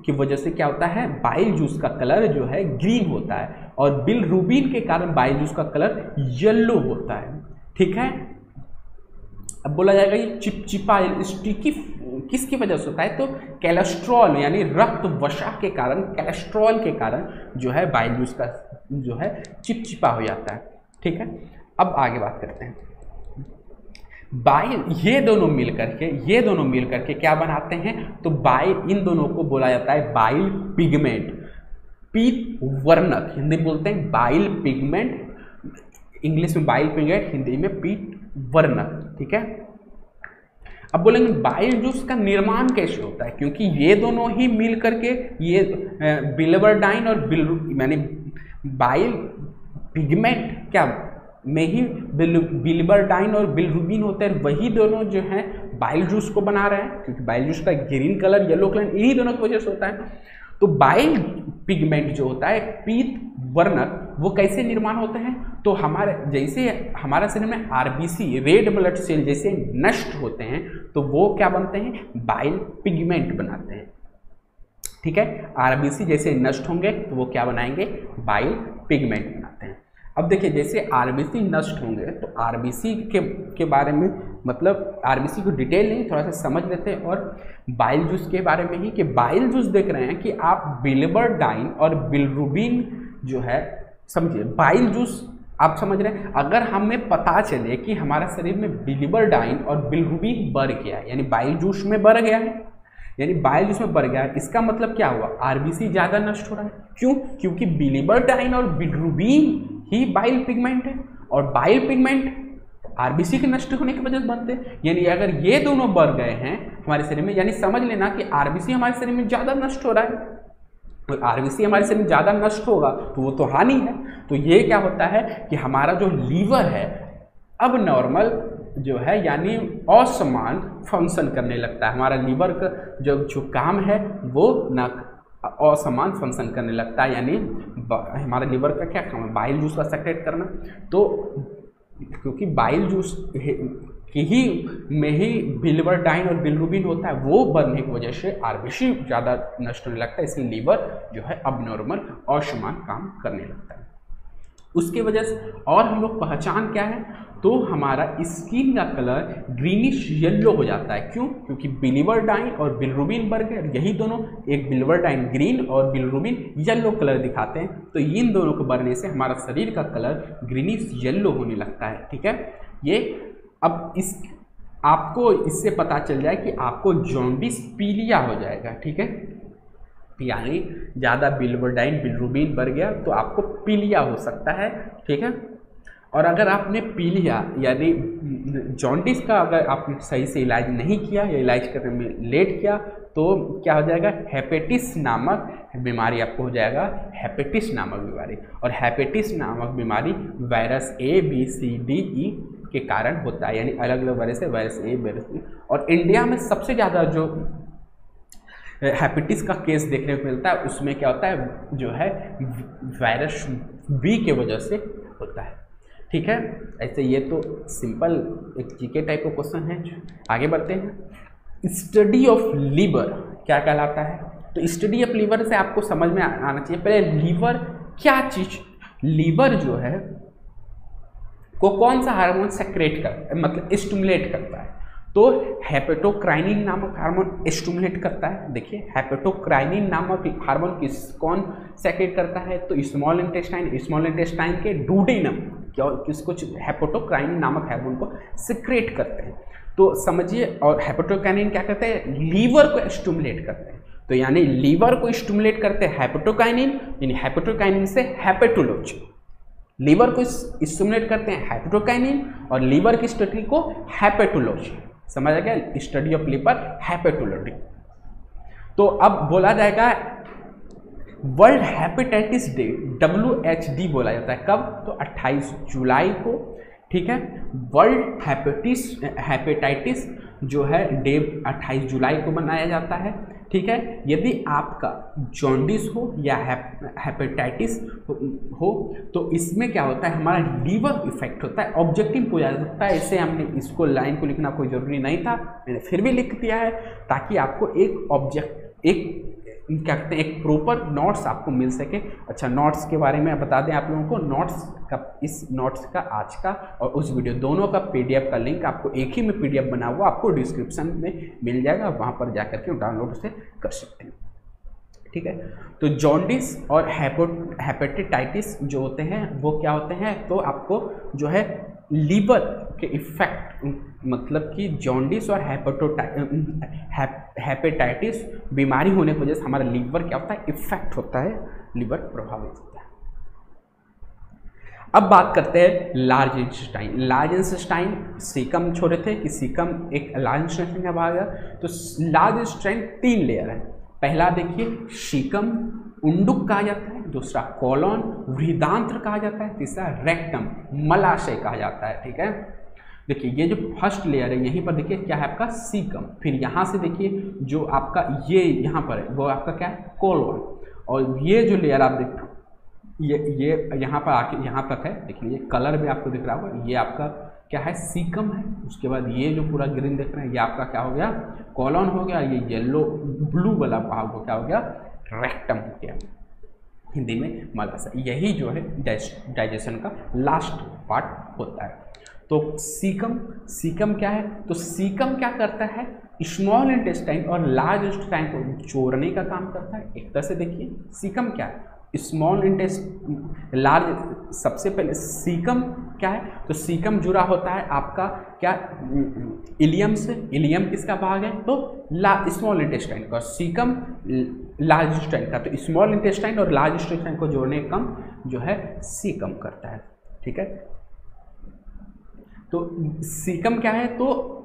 की वजह से क्या होता है? बाइल जूस का कलर जो है ग्रीन होता है, और बिलरुबिन के कारण बाइल जूस का कलर येलो होता है। ठीक है, अब बोला जाएगा ये चिपचिपा स्टिकी किसकी वजह से होता है? तो कोलेस्ट्रॉल, यानी रक्त वसा के कारण, कोलेस्ट्रॉल के कारण जो है बाइल जूस का जो है चिपचिपा हो जाता है। ठीक है, अब आगे बात करते हैं। बाइल ये दोनों मिल करके क्या बनाते हैं? तो बाइल, इन दोनों को बोला जाता है बाइल पिगमेंट, पीत वर्णक। हिंदी में बोलते हैं बाइल पिगमेंट, इंग्लिश में बाइल पिगमेंट, हिंदी में पीत वर्णक। ठीक है, अब बोलेंगे बाइल जूस का निर्माण कैसे होता है? क्योंकि ये दोनों ही मिल करके, ये बिलिवर्डाइन और यानी बाइल पिगमेंट क्या में ही बिलिवर्डाइन और बिलरुबिन होते हैं, वही दोनों जो हैं बाइल जूस को बना रहे हैं, क्योंकि बाइल जूस का ग्रीन कलर, येलो कलर इन्हीं दोनों की वजह से होता है। तो बाइल पिगमेंट जो होता है, पीत वर्णक, वो कैसे निर्माण होते हैं? तो हमारे जैसे हमारा शरीर में आरबीसी, रेड ब्लड सेल जैसे नष्ट होते हैं तो वो क्या बनते हैं? बाइल पिगमेंट बनाते हैं। ठीक है, आरबीसी जैसे नष्ट होंगे तो वो क्या बनाएंगे? बाइल पिगमेंट बनाते हैं। अब देखिए, जैसे आरबीसी नष्ट होंगे तो आरबीसी के बारे में, मतलब आरबीसी को डिटेल नहीं, थोड़ा सा समझ लेते हैं। और बाइल जूस के बारे में ही, कि बाइल जूस देख रहे हैं कि आप बिलिबर्डाइन और बिलिरुबिन जो है, समझिए बाइल जूस आप समझ रहे हैं। अगर हमें पता चले कि हमारा शरीर में बिलिबर्डाइन और बिलिरुबिन बढ़ गया है, यानी बाइल जूस में बढ़ गया है, यानी बाइल जूस में बढ़ गया है, इसका मतलब क्या हुआ? आरबीसी ज़्यादा नष्ट हो रहा है। क्यों? क्योंकि बिलिबर्डाइन और बिलिरुबिन ही बाइल पिगमेंट है, और बाइल पिगमेंट आरबीसी के नष्ट होने की वजह से बनते हैं। यानी अगर ये दोनों बढ़ गए हैं हमारे शरीर में, यानी समझ लेना कि आरबीसी हमारे शरीर में ज़्यादा नष्ट हो रहा है, और आरबीसी हमारे शरीर में ज़्यादा नष्ट होगा तो वो तो हानि है। तो ये क्या होता है कि हमारा जो लीवर है अब नॉर्मल जो है, यानी असमान फंक्शन करने लगता है। हमारा लीवर का जो काम है वो ना असमान फंक्शन करने लगता है, यानी हमारे लीवर का क्या काम है? बाइल जूस का सेक्रेट करना। तो क्योंकि बाइल जूस ही में ही बिलिबर्डाइन और बिलिरुबिन होता है, वो बढ़ने की वजह से आरबीसी ज़्यादा नष्ट होने लगता है, इसलिए लीवर जो है अबनॉर्मल असमान काम करने लगता है। उसके वजह से और हम लोग पहचान क्या है? तो हमारा स्किन का कलर ग्रीनिश येलो हो जाता है। क्यों? क्योंकि बिलिबर्डाइन और बिलिरुबिन बढ़ गए, यही दोनों, एक बिलिबर्डाइन ग्रीन और बिलिरुबिन येलो कलर दिखाते हैं। तो इन दोनों को बढ़ने से हमारा शरीर का कलर ग्रीनिश येलो होने लगता है। ठीक है, ये अब इस आपको इससे पता चल जाए कि आपको जॉन्डिस पीलिया हो जाएगा। ठीक है, यानी ज़्यादा बिलिबर्डाइन बिलिरुबिन बढ़ गया तो आपको पीलिया हो सकता है। ठीक है, और अगर आपने पीलिया यानी जॉन्डिस का अगर आपने सही से इलाज नहीं किया या इलाज करने में लेट किया तो क्या हो जाएगा? हेपेटिस नामक बीमारी आपको हो जाएगा, हेपेटिस नामक बीमारी। और हेपेटिस नामक बीमारी virus A, B, C, D, ई के कारण होता है, यानी अलग अलग वायरस है, वायरस ए, वायरस बी। और इंडिया में सबसे ज़्यादा जो हेपेटिस का केस देखने को मिलता है उसमें क्या होता है? जो है वायरस बी के वजह से होता है। ठीक है, ऐसे ये तो सिंपल एक जीके टाइप का क्वेश्चन है। आगे बढ़ते हैं। स्टडी ऑफ लीवर क्या कहलाता है? तो स्टडी ऑफ लीवर से आपको समझ में आना चाहिए पहले लीवर क्या चीज, लीवर जो है को कौन सा हार्मोन सेक्रेट करता है, मतलब स्टिमुलेट करता है? तो हेपेटोक्राइनिन नामक हार्मोन स्टिमुलेट करता है। देखिए, हेपेटोक्राइनिन नामक हार्मोन कौन सेक्रेट करता है? तो स्मॉल इंटेस्टाइन के डुोडेनम किसको हेपेटोक्राइनिन नामक हार्मोन को सिक्रेट करते हैं। तो समझिए, और हेपेटोक्राइनिन क्या करते हैं? लीवर को स्टिमुलेट करते हैं। तो यानी लीवर को स्टिमुलेट करते हैं हेपेटोकाइनिन, यानी हेपेटोकाइनिन से हेपेटोलॉजी। लीवर को स्टिमुलेट करते हैं हेपेटोकाइनिन और लीवर की स्टडी को हेपेटोलॉजी। समझ आ गया? Study of liver hepatology. तो अब बोला जाएगा वर्ल्ड हेपेटाइटिस डे, WHD बोला जाता है। कब? तो 28 जुलाई को। ठीक है, वर्ल्ड हेपेटाइटिस जो है डे 28 जुलाई को मनाया जाता है। ठीक है, यदि आपका जॉन्डिस हो या हेपेटाइटिस हो तो इसमें क्या होता है? हमारा लीवर इफेक्ट होता है, ऑब्जेक्टिव हो जाता है। ऐसे हमने इसको लाइन को लिखना कोई ज़रूरी नहीं था, मैंने फिर भी लिख दिया है ताकि आपको एक क्या कहते हैं, एक प्रॉपर नोट्स आपको मिल सके। अच्छा, नोट्स के बारे में बता दें आप लोगों को, नोट्स का, इस नोट्स का आज का और उस वीडियो दोनों का PDF का लिंक आपको एक ही में PDF बना हुआ आपको डिस्क्रिप्शन में मिल जाएगा, वहाँ पर जा करके डाउनलोड से कर सकते हैं। ठीक है, तो जॉन्डिस और हेपेटाइटिस जो होते हैं वो क्या होते हैं? तो आपको जो है लीवर के इफेक्ट, मतलब कि जॉन्डिस और हेपेटाइटिस बीमारी होने की वजह से हमारा लीवर क्या होता है? इफेक्ट होता है, लीवर प्रभावित होता है। अब बात करते हैं large intestine. Large intestine caecum छोड़े थे कि सीकम एक लार्ज इंटेस्टाइन का भाग है। तो लार्ज इंटेस्टाइन 3 लेयर है। पहला देखिए सीकम, उंडुक कहा जाता है, दूसरा कॉलन, वृदांत्र कहा जाता है, तीसरा रेक्टम, मलाशय कहा जाता है। ठीक है, देखिए ये जो फर्स्ट लेयर है यहीं पर देखिए क्या है आपका सीकम, फिर यहाँ से देखिए जो आपका ये यहाँ पर है वो आपका क्या है कोलन, और ये जो लेयर आप देख ये यहाँ पर आके यहाँ तक है, देखिए ये कलर भी आपको दिख रहा होगा, ये आपका क्या है सीकम है। उसके बाद ये जो पूरा ग्रीन देख रहे हैं ये आपका क्या हो गया कोलन हो गया, ये येलो ब्लू वाला भाग को क्या हो गया रेक्टम हो गया, हिंदी में मलाशय। यही जो है डाइजेशन का लास्ट पार्ट होता है। तो सीकम क्या है, तो सीकम क्या करता है स्मॉल इंटेस्टाइन और लार्ज इंटेस्टाइन को जोड़ने का काम करता है। एक तरह से देखिए सीकम क्या है, स्मॉल इंटेस्ट लार्ज, सबसे पहले सीकम क्या है, तो सीकम जुड़ा होता है आपका क्या इलियम से, इलियम किसका भाग है तो स्मॉल इंटेस्टाइन का, सीकम लार्ज इंटेस्टाइन का, तो स्मॉल इंटेस्टाइन और लार्ज इंटेस्टाइन को जोड़ने का काम जो है सीकम करता है। ठीक है, तो सीकम क्या है, तो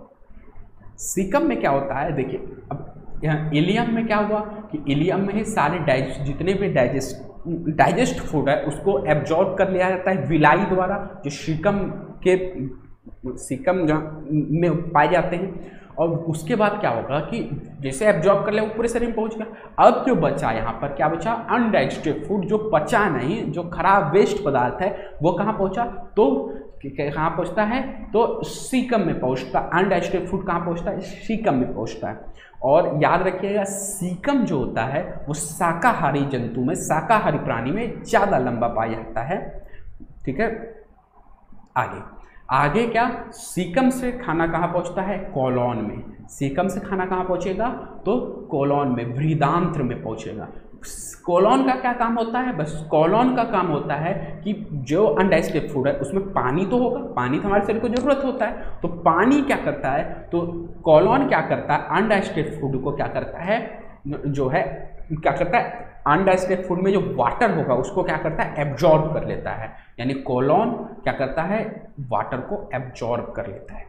सीकम में क्या होता है देखिए, अब यहाँ इलियम में क्या हुआ कि इलियम में ही सारे जितने भी डाइजेस्ट फूड है उसको एब्जॉर्ब कर लिया जाता है विलाई द्वारा, जो सीकम में पाए जाते हैं। और उसके बाद क्या होगा कि जैसे एब्जॉर्ब कर लिया वो पूरे शरीर में पहुंच गया। अब जो बचा यहाँ पर क्या बचा अनडाइजेस्टेड फूड, जो पचा नहीं, जो खराब वेस्ट पदार्थ है वो कहाँ पहुँचा, तो कहाँ पहुँचता है तो सीकम में पहुँचता। अनडाइजेस्टेड फूड कहाँ पहुँचता है, सीकम में पहुँचता है। और याद रखिएगा सीकम जो होता है वो शाकाहारी जंतु में, शाकाहारी प्राणी में ज़्यादा लंबा पाया जाता है। ठीक है, आगे क्या, सीकम से खाना कहाँ पहुँचता है कोलन में, सीकम से खाना कहाँ पहुँचेगा तो कोलन में, बृहदांत्र में पहुँचेगा। कोलन का क्या काम होता है, बस कोलन का काम होता है कि जो अनडाइजेस्टेड फूड है उसमें पानी तो होगा, पानी तो हमारे शरीर को जरूरत होता है, तो पानी क्या करता है, तो कोलन क्या करता है अनडाइजेस्टेड फूड को क्या करता है, जो है क्या करता है अनडाइजेस्टेड फूड में जो वाटर होगा उसको क्या करता है एब्जॉर्ब कर लेता है, यानी कोलन क्या करता है वाटर को एब्जॉर्ब कर लेता है।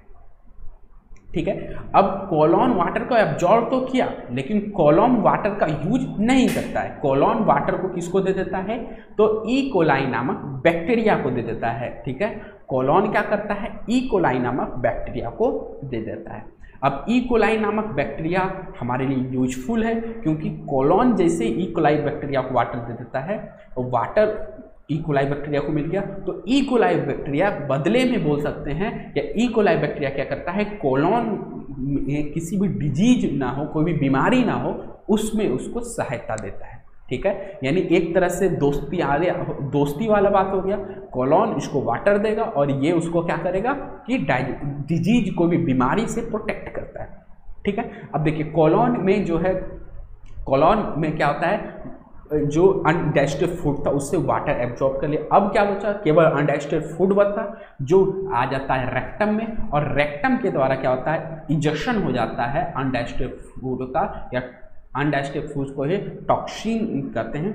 ठीक है, अब कोलन वाटर को एब्जॉर्ब तो किया लेकिन कोलन वाटर का यूज नहीं करता है, कोलन वाटर को किसको दे देता है तो ई कोलाई नामक बैक्टीरिया को दे देता है। ठीक है, कोलन क्या करता है ई कोलाई नामक बैक्टीरिया को दे देता है। अब ई कोलाई नामक बैक्टीरिया हमारे लिए यूजफुल है क्योंकि कोलन जैसे ई कोलाई बैक्टीरिया को वाटर दे देता है और वाटर ई कोलाई बैक्टीरिया को मिल गया, तो ई कोलाई बैक्टीरिया बदले में बोल सकते हैं या ई कोलाई बैक्टीरिया क्या करता है कोलन में किसी भी डिजीज ना हो, कोई भी बीमारी ना हो, उसमें उसको सहायता देता है। ठीक है, यानी एक तरह से दोस्ती वाला बात हो गया, कोलन इसको वाटर देगा और ये उसको क्या करेगा कि डिजीज कोई भी बीमारी से प्रोटेक्ट करता है। ठीक है, अब देखिए कोलन में जो है, कोलन में क्या होता है जो अनडाइजेस्टेड फूड था उससे वाटर एब्जॉर्ब कर लिया। अब क्या बचा, केवल अनडाइजेस्टेड फूड बचा जो आ जाता है रेक्टम में, और रेक्टम के द्वारा क्या होता है इंजेक्शन हो जाता है अनडाइजेस्टेड फूड का, या अनडाइजेस्टेड फूड को ही टॉक्सिन कहते हैं।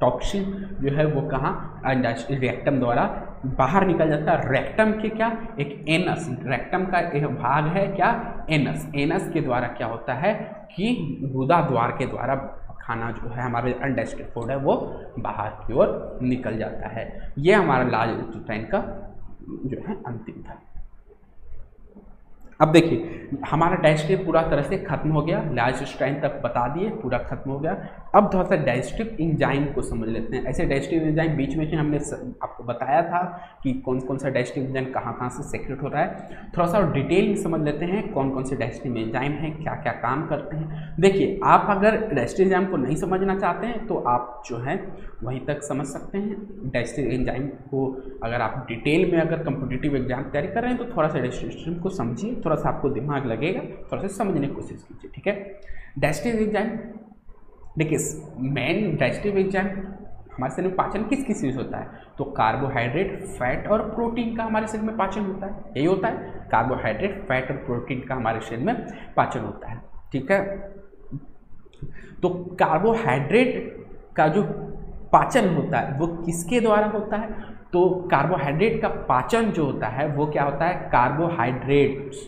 टॉक्सिन जो है वो कहाँ अनडाइजेस्टेड रेक्टम द्वारा बाहर निकल जाता है। रेक्टम के क्या एक एनस, रेक्टम का एक भाग है क्या एनस, एनस के द्वारा क्या होता है कि गुदा द्वार के द्वारा खाना जो है हमारे अनडाइजेस्टेड फूड है वो बाहर की ओर निकल जाता है। ये हमारा लार्ज इंटेस्टाइन का जो है अंतिम था। अब देखिए हमारा डाइजेस्टिव पूरा तरह से खत्म हो गया, लार्ज इंटेस्टाइन तक बता दिए, पूरा खत्म हो गया। अब थोड़ा सा डाइजेस्टिव एंजाइम को समझ लेते हैं। ऐसे डाइजेस्टिव एंजाइम बीच में हमने आपको बताया था कि कौन कौन सा डाइजेस्टिव एंजाइम कहाँ से सेक्रेट हो रहा है। थोड़ा सा डिटेल में समझ लेते हैं कौन कौन से डाइजेस्टिव एंजाइम हैं, क्या क्या काम करते हैं। देखिए आप अगर डाइजेस्टिव एंजाइम को नहीं समझना चाहते हैं तो आप जो है वहीं तक समझ सकते हैं। डाइजेस्टिव एंजाइम को अगर आप डिटेल में अगर कॉम्पिटिटिव एग्जाम तैयारी कर रहे हैं तो थोड़ा सा डाइजेस्टिव को समझिए, थोड़ा सा आपको दिमाग लगेगा, थोड़ा सा समझने की कोशिश कीजिए। ठीक है, डाइजेस्टिव एंजाइम देखिए मेन डाइजेस्टिव एंजाइम हमारे शरीर में पाचन किस किस चीज़ होता है, तो कार्बोहाइड्रेट, फैट और प्रोटीन का हमारे शरीर में पाचन होता है। यही होता है, कार्बोहाइड्रेट, फैट और प्रोटीन का हमारे शरीर में पाचन होता है। ठीक है, तो कार्बोहाइड्रेट का जो पाचन होता है वो किसके द्वारा होता है, तो कार्बोहाइड्रेट का पाचन जो होता है वो क्या होता है कार्बोहाइड्रेट्स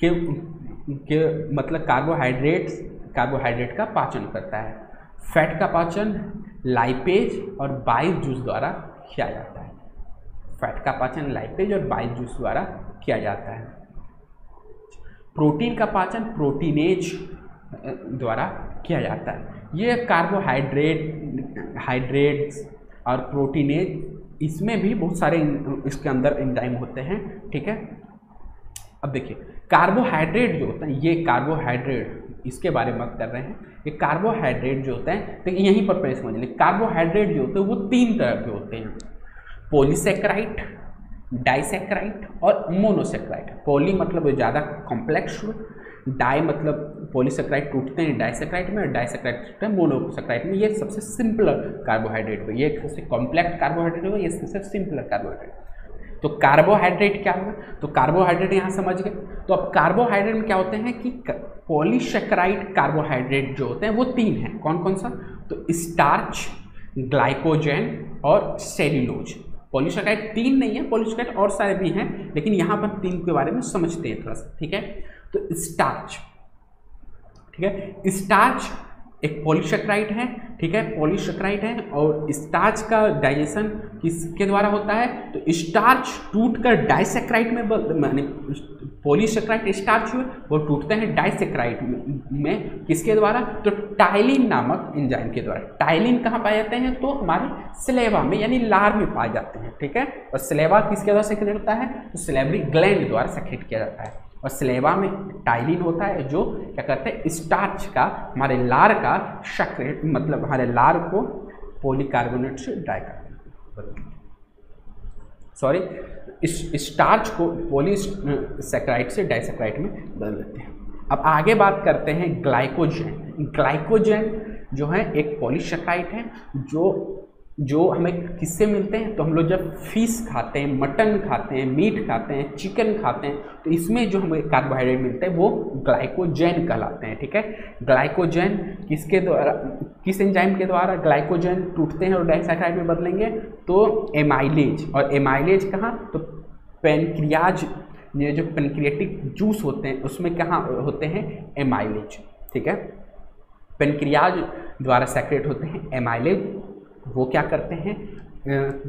के मतलब कार्बोहाइड्रेट का पाचन करता है। फैट का पाचन लाइपेज और बाइल जूस द्वारा किया जाता है। फैट का पाचन लाइपेज और बाइल जूस द्वारा किया जाता है। प्रोटीन का पाचन प्रोटीनेज द्वारा किया जाता है। ये हाइड्रेट्स और प्रोटीनेज, इसमें भी बहुत सारे इसके अंदर एंजाइम होते हैं, ठीक है। अब देखिए कार्बोहाइड्रेट जो होता है, ये कार्बोहाइड्रेट इसके बारे में बात कर रहे हैं। ये कार्बोहाइड्रेट जो होता है, तो यहीं पर पहले समझ लीजिए, कार्बोहाइड्रेट जो होते हैं वो 3 तरह के होते हैं, पॉलीसेक्राइड, डाइसेक्राइड और मोनोसेक्राइड। पॉली मतलब ज़्यादा कॉम्प्लेक्स, डाई मतलब पॉलीसेक्राइड टूटते हैं डाइसेक्राइड में, और डाइसेक्राइड टूटते हैं मोनोसेक्राइड में। ये सबसे सिंपल कार्बोहाइड्रेट है, ये सबसे कॉम्प्लेक्स कार्बोहाइड्रेट होगा, ये सबसे सिंपल कार्बोहाइड्रेट। तो कार्बोहाइड्रेट क्या होगा, तो कार्बोहाइड्रेट यहाँ समझ गए। तो अब कार्बोहाइड्रेट में क्या होते हैं कि पॉलीसेक्राइड कार्बोहाइड्रेट जो होते हैं वो 3 हैं। कौन कौन सा, तो स्टार्च, ग्लाइकोजेन और सेल्यूलोज। पॉलीसेक्राइड 3 नहीं है, पॉलीसेक्राइड और सारे भी हैं, लेकिन यहाँ पर 3 के बारे में समझते हैं थोड़ा सा, ठीक है। तो स्टार्च, ठीक है, स्टार्च एक पॉलीसेक्राइड है, ठीक है, पॉलीसेक्राइड है। और स्टार्च का डाइजेशन किसके द्वारा होता है, तो स्टार्च टूटकर डाइसेक्राइड में, माने पॉलीसेक्राइड स्टार्च हुए वो टूटते हैं डाइसेक्राइड में, किसके द्वारा, तो टाइलिन नामक एंजाइम के द्वारा। टाइलिन कहाँ पाए जाते हैं, तो हमारे स्लेवा में यानी लार में पाए जाते हैं, ठीक है। और स्लेवा किसके द्वारा सेक्रेट होता है, तो स्लेवरी ग्लैंड द्वारा सेक्रेट किया जाता है। और स्लेवा में टाइलिन होता है जो क्या करते हैं, स्टार्च का, हमारे लार का सेक्रेट, मतलब हमारे लार को पॉलीकार्बोनेट से स्टार्च को पॉलीसेक्राइड से डाइसेक्राइड में बदल देते हैं। अब आगे बात करते हैं ग्लाइकोजेन। ग्लाइकोजेन जो है एक पॉलीसेक्राइड है जो हमें किससे मिलते हैं, तो हम लोग जब फिश खाते हैं, मटन खाते हैं, मीट खाते हैं, चिकन खाते हैं, तो इसमें जो हमें कार्बोहाइड्रेट मिलते हैं वो ग्लाइकोजेन कहलाते हैं, ठीक है। ग्लाइकोजेन किसके द्वारा, किस एंजाइम के द्वारा ग्लाइकोजेन टूटते हैं और डाइसेक्राइड में बदलेंगे, तो एमाइलेज। और एमाइलेज कहाँ, तो पेनक्रियाज, ये जो पेनक्रियाटिक जूस होते हैं उसमें कहाँ होते हैं, एमाइलेज, ठीक है। पेनक्रियाज द्वारा सेक्रेट होते हैं एमाइलेज, वो क्या करते हैं,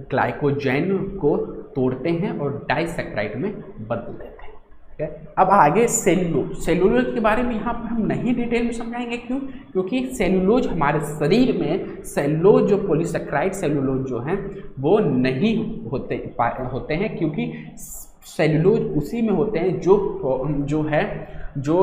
ग्लाइकोजेन को तोड़ते हैं और डाइसेक्राइड में बदल देते हैं, ठीक है। अब आगे सेलुलोज के बारे में यहाँ पर हम नहीं डिटेल में समझाएंगे, क्यों, क्योंकि सेलुलोज हमारे शरीर में सेलुलोज जो पॉलीसेक्राइड सेलुलोज जो हैं वो नहीं होते हैं, क्योंकि सेलुलोज उसी में होते हैं जो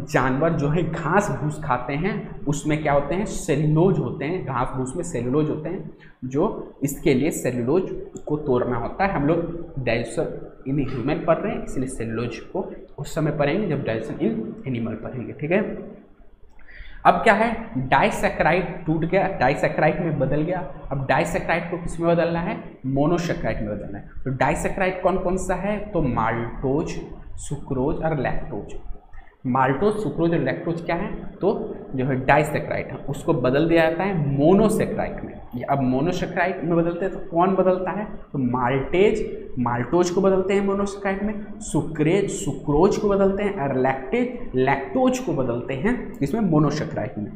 जानवर जो है घास भूस खाते हैं, उसमें क्या होते हैं, सेलुलोज होते हैं, घास भूस में सेलुलोज होते हैं, जो इसके लिए सेलुलोज को तोड़ना होता है। हम लोग डाइजेशन इन ह्यूमन पढ़ रहे हैं, इसलिए सेलुलोज को उस समय पढ़ेंगे जब डाइजेशन इन एनिमल पढ़ेंगे, ठीक है। अब क्या है, डाइसेक्राइड टूट गया, डाइसेक्राइड में बदल गया। अब डाइसेक्राइड को किस में बदलना है, मोनोसेक्राइड में बदलना है। तो डाइसेक्राइड कौन कौन सा है, तो माल्टोज, सुक्रोज और लैक्टोज। माल्टोज, सुक्रोज और लैक्टोज क्या है, तो जो है डाइसेक्राइड है, उसको बदल दिया जाता है मोनोसेक्राइड में। अब मोनोसेक्राइड में बदलते हैं तो कौन बदलता है, तो माल्टोज को बदलते हैं मोनोसेक्राइड में, सुक्रोज को बदलते हैं, और लैक्टोज को बदलते हैं इसमें मोनोसेक्राइड में।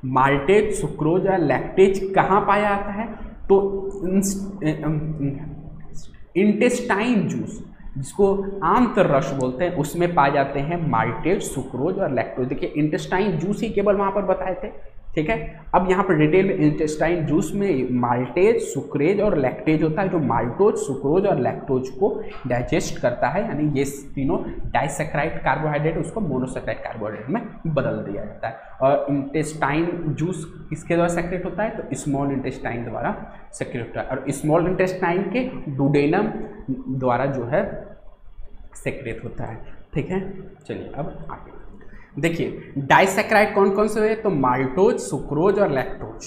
माल्टेज, सुक्रोज और लैक्टेज कहाँ पाया जाता है, तो इंटेस्टाइन जूस, जिसको आंतर रस बोलते हैं, उसमें पाए जाते हैं माल्टेज, सुक्रोज और लैक्टोज। देखिए इंटेस्टाइन जूस ही केवल वहाँ पर बताए थे, ठीक है। अब यहाँ पर डिटेल में इंटेस्टाइन जूस में माल्टेज, सुक्रेज और लैक्टेज होता है, जो माल्टोज, सुक्रोज और लैक्टोज को डाइजेस्ट करता है, यानी ये तीनों डाइसेक्राइड कार्बोहाइड्रेट उसको मोनोसेक्राइड कार्बोहाइड्रेट में बदल दिया जाता है। और इंटेस्टाइन जूस किसके द्वारा सेक्रेट होता है, तो स्मॉल इंटेस्टाइन द्वारा सेक्रेट होता है, और स्मॉल इंटेस्टाइन के डुडेनम द्वारा जो है सेक्रेट होता है, ठीक है। चलिए अब आगे देखिए, डाइसेक्राइड कौन कौन से हुए, तो माल्टोज, सुक्रोज और लैक्टोज,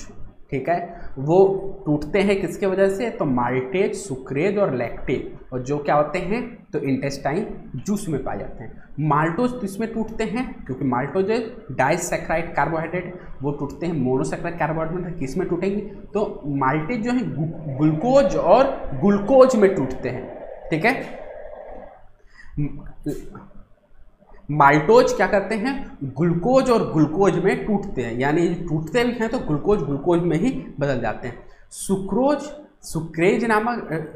ठीक है। वो टूटते हैं किसके वजह से, तो माल्टेज, सुक्रेज और लैक्टेज, और जो क्या होते हैं, तो इंटेस्टाइन जूस में पाए जाते हैं। माल्टोज किसमें टूटते हैं, क्योंकि माल्टोज डाइसेक्राइड कार्बोहाइड्रेट, वो टूटते हैं मोनोसेक्राइड कार्बोहाइड्रेट, किस में टूटेंगे, तो माल्टेज जो है ग्लूकोज और ग्लूकोज में टूटते हैं, ठीक है। माल्टोज क्या करते हैं, ग्लूकोज और ग्लूकोज में टूटते हैं, यानी टूटते भी हैं तो ग्लूकोज ग्लूकोज में ही बदल जाते हैं। सुक्रेज नामक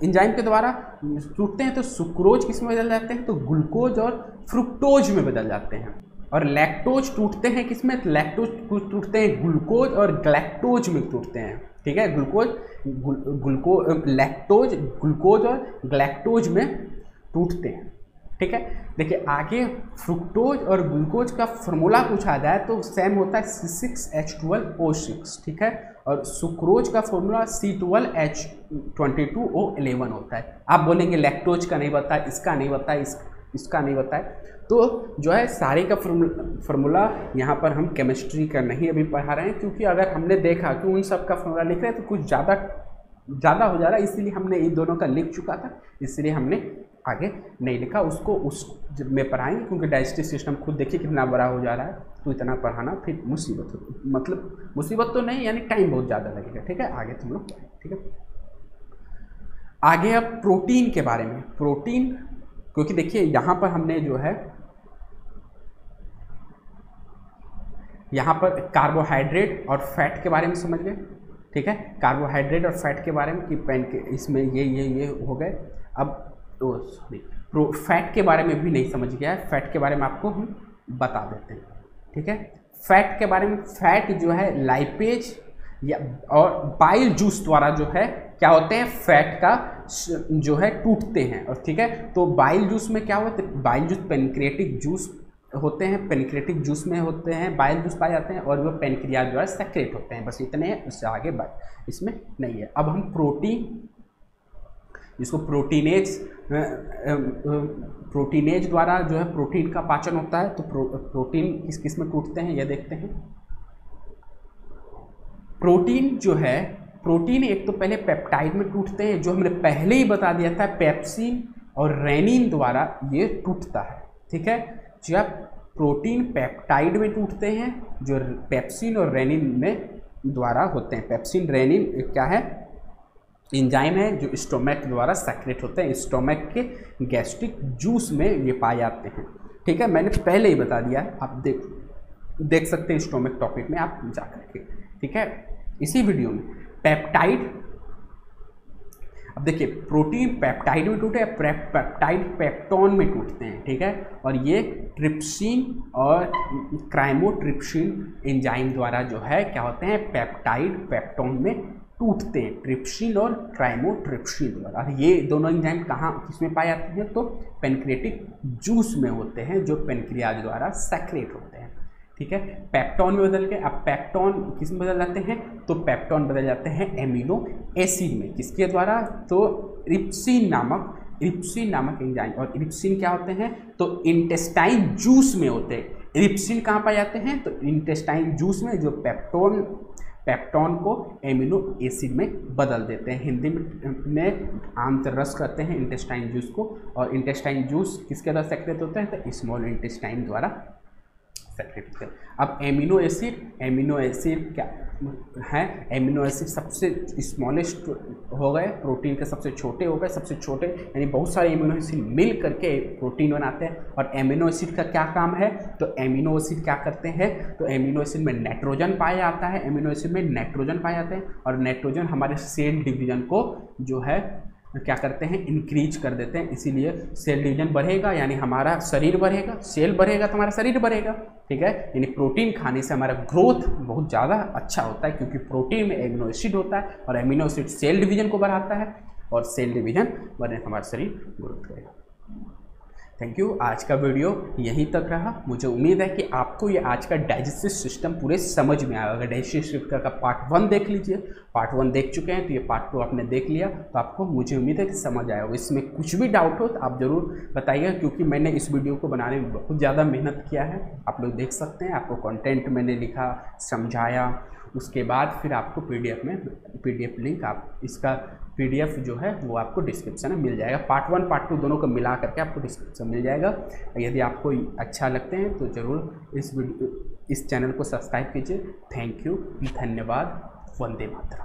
एंजाइम के द्वारा टूटते हैं तो सुक्रोज किस में बदल जाते हैं, तो ग्लूकोज और फ्रुक्टोज में बदल जाते हैं। और लैक्टोज टूटते हैं किसमें, लैक्टोज टूटते हैं ग्लूकोज और गैलेक्टोज में टूटते हैं। ठीक है, लैक्टोज ग्लूकोज और गैलेक्टोज में टूटते हैं। ठीक है, देखिए आगे फ्रुक्टोज और ग्लूकोज का फॉर्मूला पूछा जाए तो सेम होता है C6H12O6। ठीक है, और सुक्रोज का फॉर्मूला C12H22O11 होता है। आप बोलेंगे लैक्टोज का नहीं बताया, इसका नहीं बताया, इसका नहीं बताया, तो जो है सारे का फॉर्मूला यहाँ पर हम केमिस्ट्री का नहीं अभी पढ़ा रहे हैं, क्योंकि अगर हमने देखा कि उन सब का फॉर्मूला लिख रहे हैं तो कुछ ज़्यादा हो जा रहा है, इसलिए हमने इन दोनों का लिख चुका था, इसलिए हमने आगे नहीं लिखा। उसको उस में पढ़ाएंगे, क्योंकि डाइजेस्टिव सिस्टम खुद देखिए कितना बड़ा हो जा रहा है, तो इतना पढ़ाना फिर मुसीबत हो, मतलब मुसीबत तो नहीं, यानी टाइम बहुत ज़्यादा लगेगा। ठीक है, आगे तुम लोग पढ़ें। ठीक है, आगे अब प्रोटीन के बारे में। प्रोटीन, क्योंकि देखिए यहाँ पर हमने जो है यहाँ पर कार्बोहाइड्रेट और फैट के बारे में समझ गए। ठीक है, कार्बोहाइड्रेट और फैट के बारे में कि इसमें ये हो गए। अब तो फैट के बारे में भी नहीं समझ गया है, फैट के बारे में आपको हम बता देते हैं। ठीक है, फैट के बारे में, फैट जो है लाइपेज या और बाइल जूस द्वारा जो है क्या होते हैं, फैट का जो है टूटते हैं। और ठीक है, तो बाइल जूस में क्या होता है, बाइल जूस पेनक्रियाटिक जूस होते हैं, पेनक्रियाटिक जूस में होते हैं बाइल जूस पाए जाते हैं, और वो पेनक्रियाज द्वारा सेक्रेट होते हैं। बस इतने हैं, उससे आगे बात इसमें नहीं है। अब हम प्रोटीन, जिसको प्रोटीनेज द्वारा जो है प्रोटीन का पाचन होता है, तो प्रोटीन किस किस में टूटते हैं ये देखते हैं। प्रोटीन जो है, प्रोटीन एक तो पहले पेप्टाइड में टूटते हैं, जो हमने पहले ही बता दिया था, पेप्सिन और रेनिन द्वारा ये टूटता है। ठीक है, जब प्रोटीन पेप्टाइड में टूटते हैं, जो पेप्सिन और रेनिन में द्वारा होते हैं। पेप्सिन रेनिन क्या है, एंजाइम है जो स्टोमक द्वारा सेक्रेट होते हैं, स्टोमक के गैस्ट्रिक जूस में ये पाए जाते हैं। ठीक है, मैंने पहले ही बता दिया है, आप देख सकते हैं स्टोमक टॉपिक में आप जा करके। ठीक है, इसी वीडियो में पेप्टाइड, अब देखिए प्रोटीन पेप्टाइड में टूटे, पेप्टाइड पेप्टोन में टूटते हैं। ठीक है, और ये ट्रिप्सिन और क्राइमोट्रिप्सिन एंजाइम द्वारा जो है क्या होते हैं, पेप्टाइड पेप्टोन में टूटते हैं, ट्रिप्सिन और क्राइमोट्रिप्सिन द्वारा। ये दोनों एंजाइम कहाँ किसमें पाए जाते हैं, तो पेनक्रियाटिक जूस में होते हैं, जो पेनक्रियाज द्वारा सेक्रेट होते हैं। ठीक है, पेप्टोन में बदल के, अब पेप्टोन किस में बदल जाते हैं, तो पेप्टोन बदल जाते हैं एमिनो एसिड में, किसके द्वारा, तो इरिप्सिन नामक एंजाइम। और इरिप्सिन क्या होते हैं, तो इंटेस्टाइन जूस में होते हैं। इरिप्सिन कहाँ पाए जाते हैं, तो इंटेस्टाइन जूस में, जो पेप्टोन को एमिनो एसिड में बदल देते हैं। हिंदी में आंतररस करते हैं इंटेस्टाइन जूस को, और इंटेस्टाइन जूस किसके द्वारा सेक्रेट होता है, तो स्मॉल इंटेस्टाइन द्वारा सेक्रेट होते हैं। अब एमिनो एसिड क्या है, एमिनो एसिड सबसे स्मॉलेस्ट हो गए, प्रोटीन के सबसे छोटे हो गए, सबसे छोटे यानी बहुत सारे एमिनो एसिड मिल करके प्रोटीन बनाते हैं। और एमिनो एसिड का क्या काम है, तो एमिनो एसिड क्या करते हैं, तो एमिनो एसिड में नाइट्रोजन पाया जाता है, एमिनो एसिड में नाइट्रोजन पाए जाते हैं, और नाइट्रोजन हमारे सेल डिवीजन को जो है क्या करते हैं, इंक्रीज कर देते हैं। इसीलिए सेल डिवीजन बढ़ेगा यानी हमारा शरीर बढ़ेगा, सेल बढ़ेगा तो हमारा शरीर बढ़ेगा। ठीक है, यानी प्रोटीन खाने से हमारा ग्रोथ बहुत ज़्यादा अच्छा होता है, क्योंकि प्रोटीन में एमिनो एसिड होता है, और एमिनो एसिड सेल डिवीजन को बढ़ाता है, और सेल डिवीजन बढ़ने से हमारा शरीर ग्रोथ करेगा। थैंक यू, आज का वीडियो यहीं तक रहा। मुझे उम्मीद है कि आपको ये आज का डाइजेस्टिव सिस्टम पूरे समझ में आएगा। अगर डाइजेस्टिव सिस्टम का पार्ट 1 देख लीजिए, पार्ट 1 देख चुके हैं तो ये पार्ट 2 आपने देख लिया, तो आपको मुझे उम्मीद है कि समझ आएगा। इसमें कुछ भी डाउट हो तो आप ज़रूर बताइएगा, क्योंकि मैंने इस वीडियो को बनाने में बहुत ज़्यादा मेहनत किया है। आप लोग देख सकते हैं, आपको कंटेंट मैंने लिखा, समझाया, उसके बाद फिर आपको पीडीएफ लिंक, आप इसका पीडीएफ जो है वो आपको डिस्क्रिप्शन में मिल जाएगा। पार्ट 1 पार्ट 2 दोनों को मिला करके आपको डिस्क्रिप्शन मिल जाएगा। यदि आपको अच्छा लगते हैं तो ज़रूर इस चैनल को सब्सक्राइब कीजिए। थैंक यू, धन्यवाद, वंदे मातरम।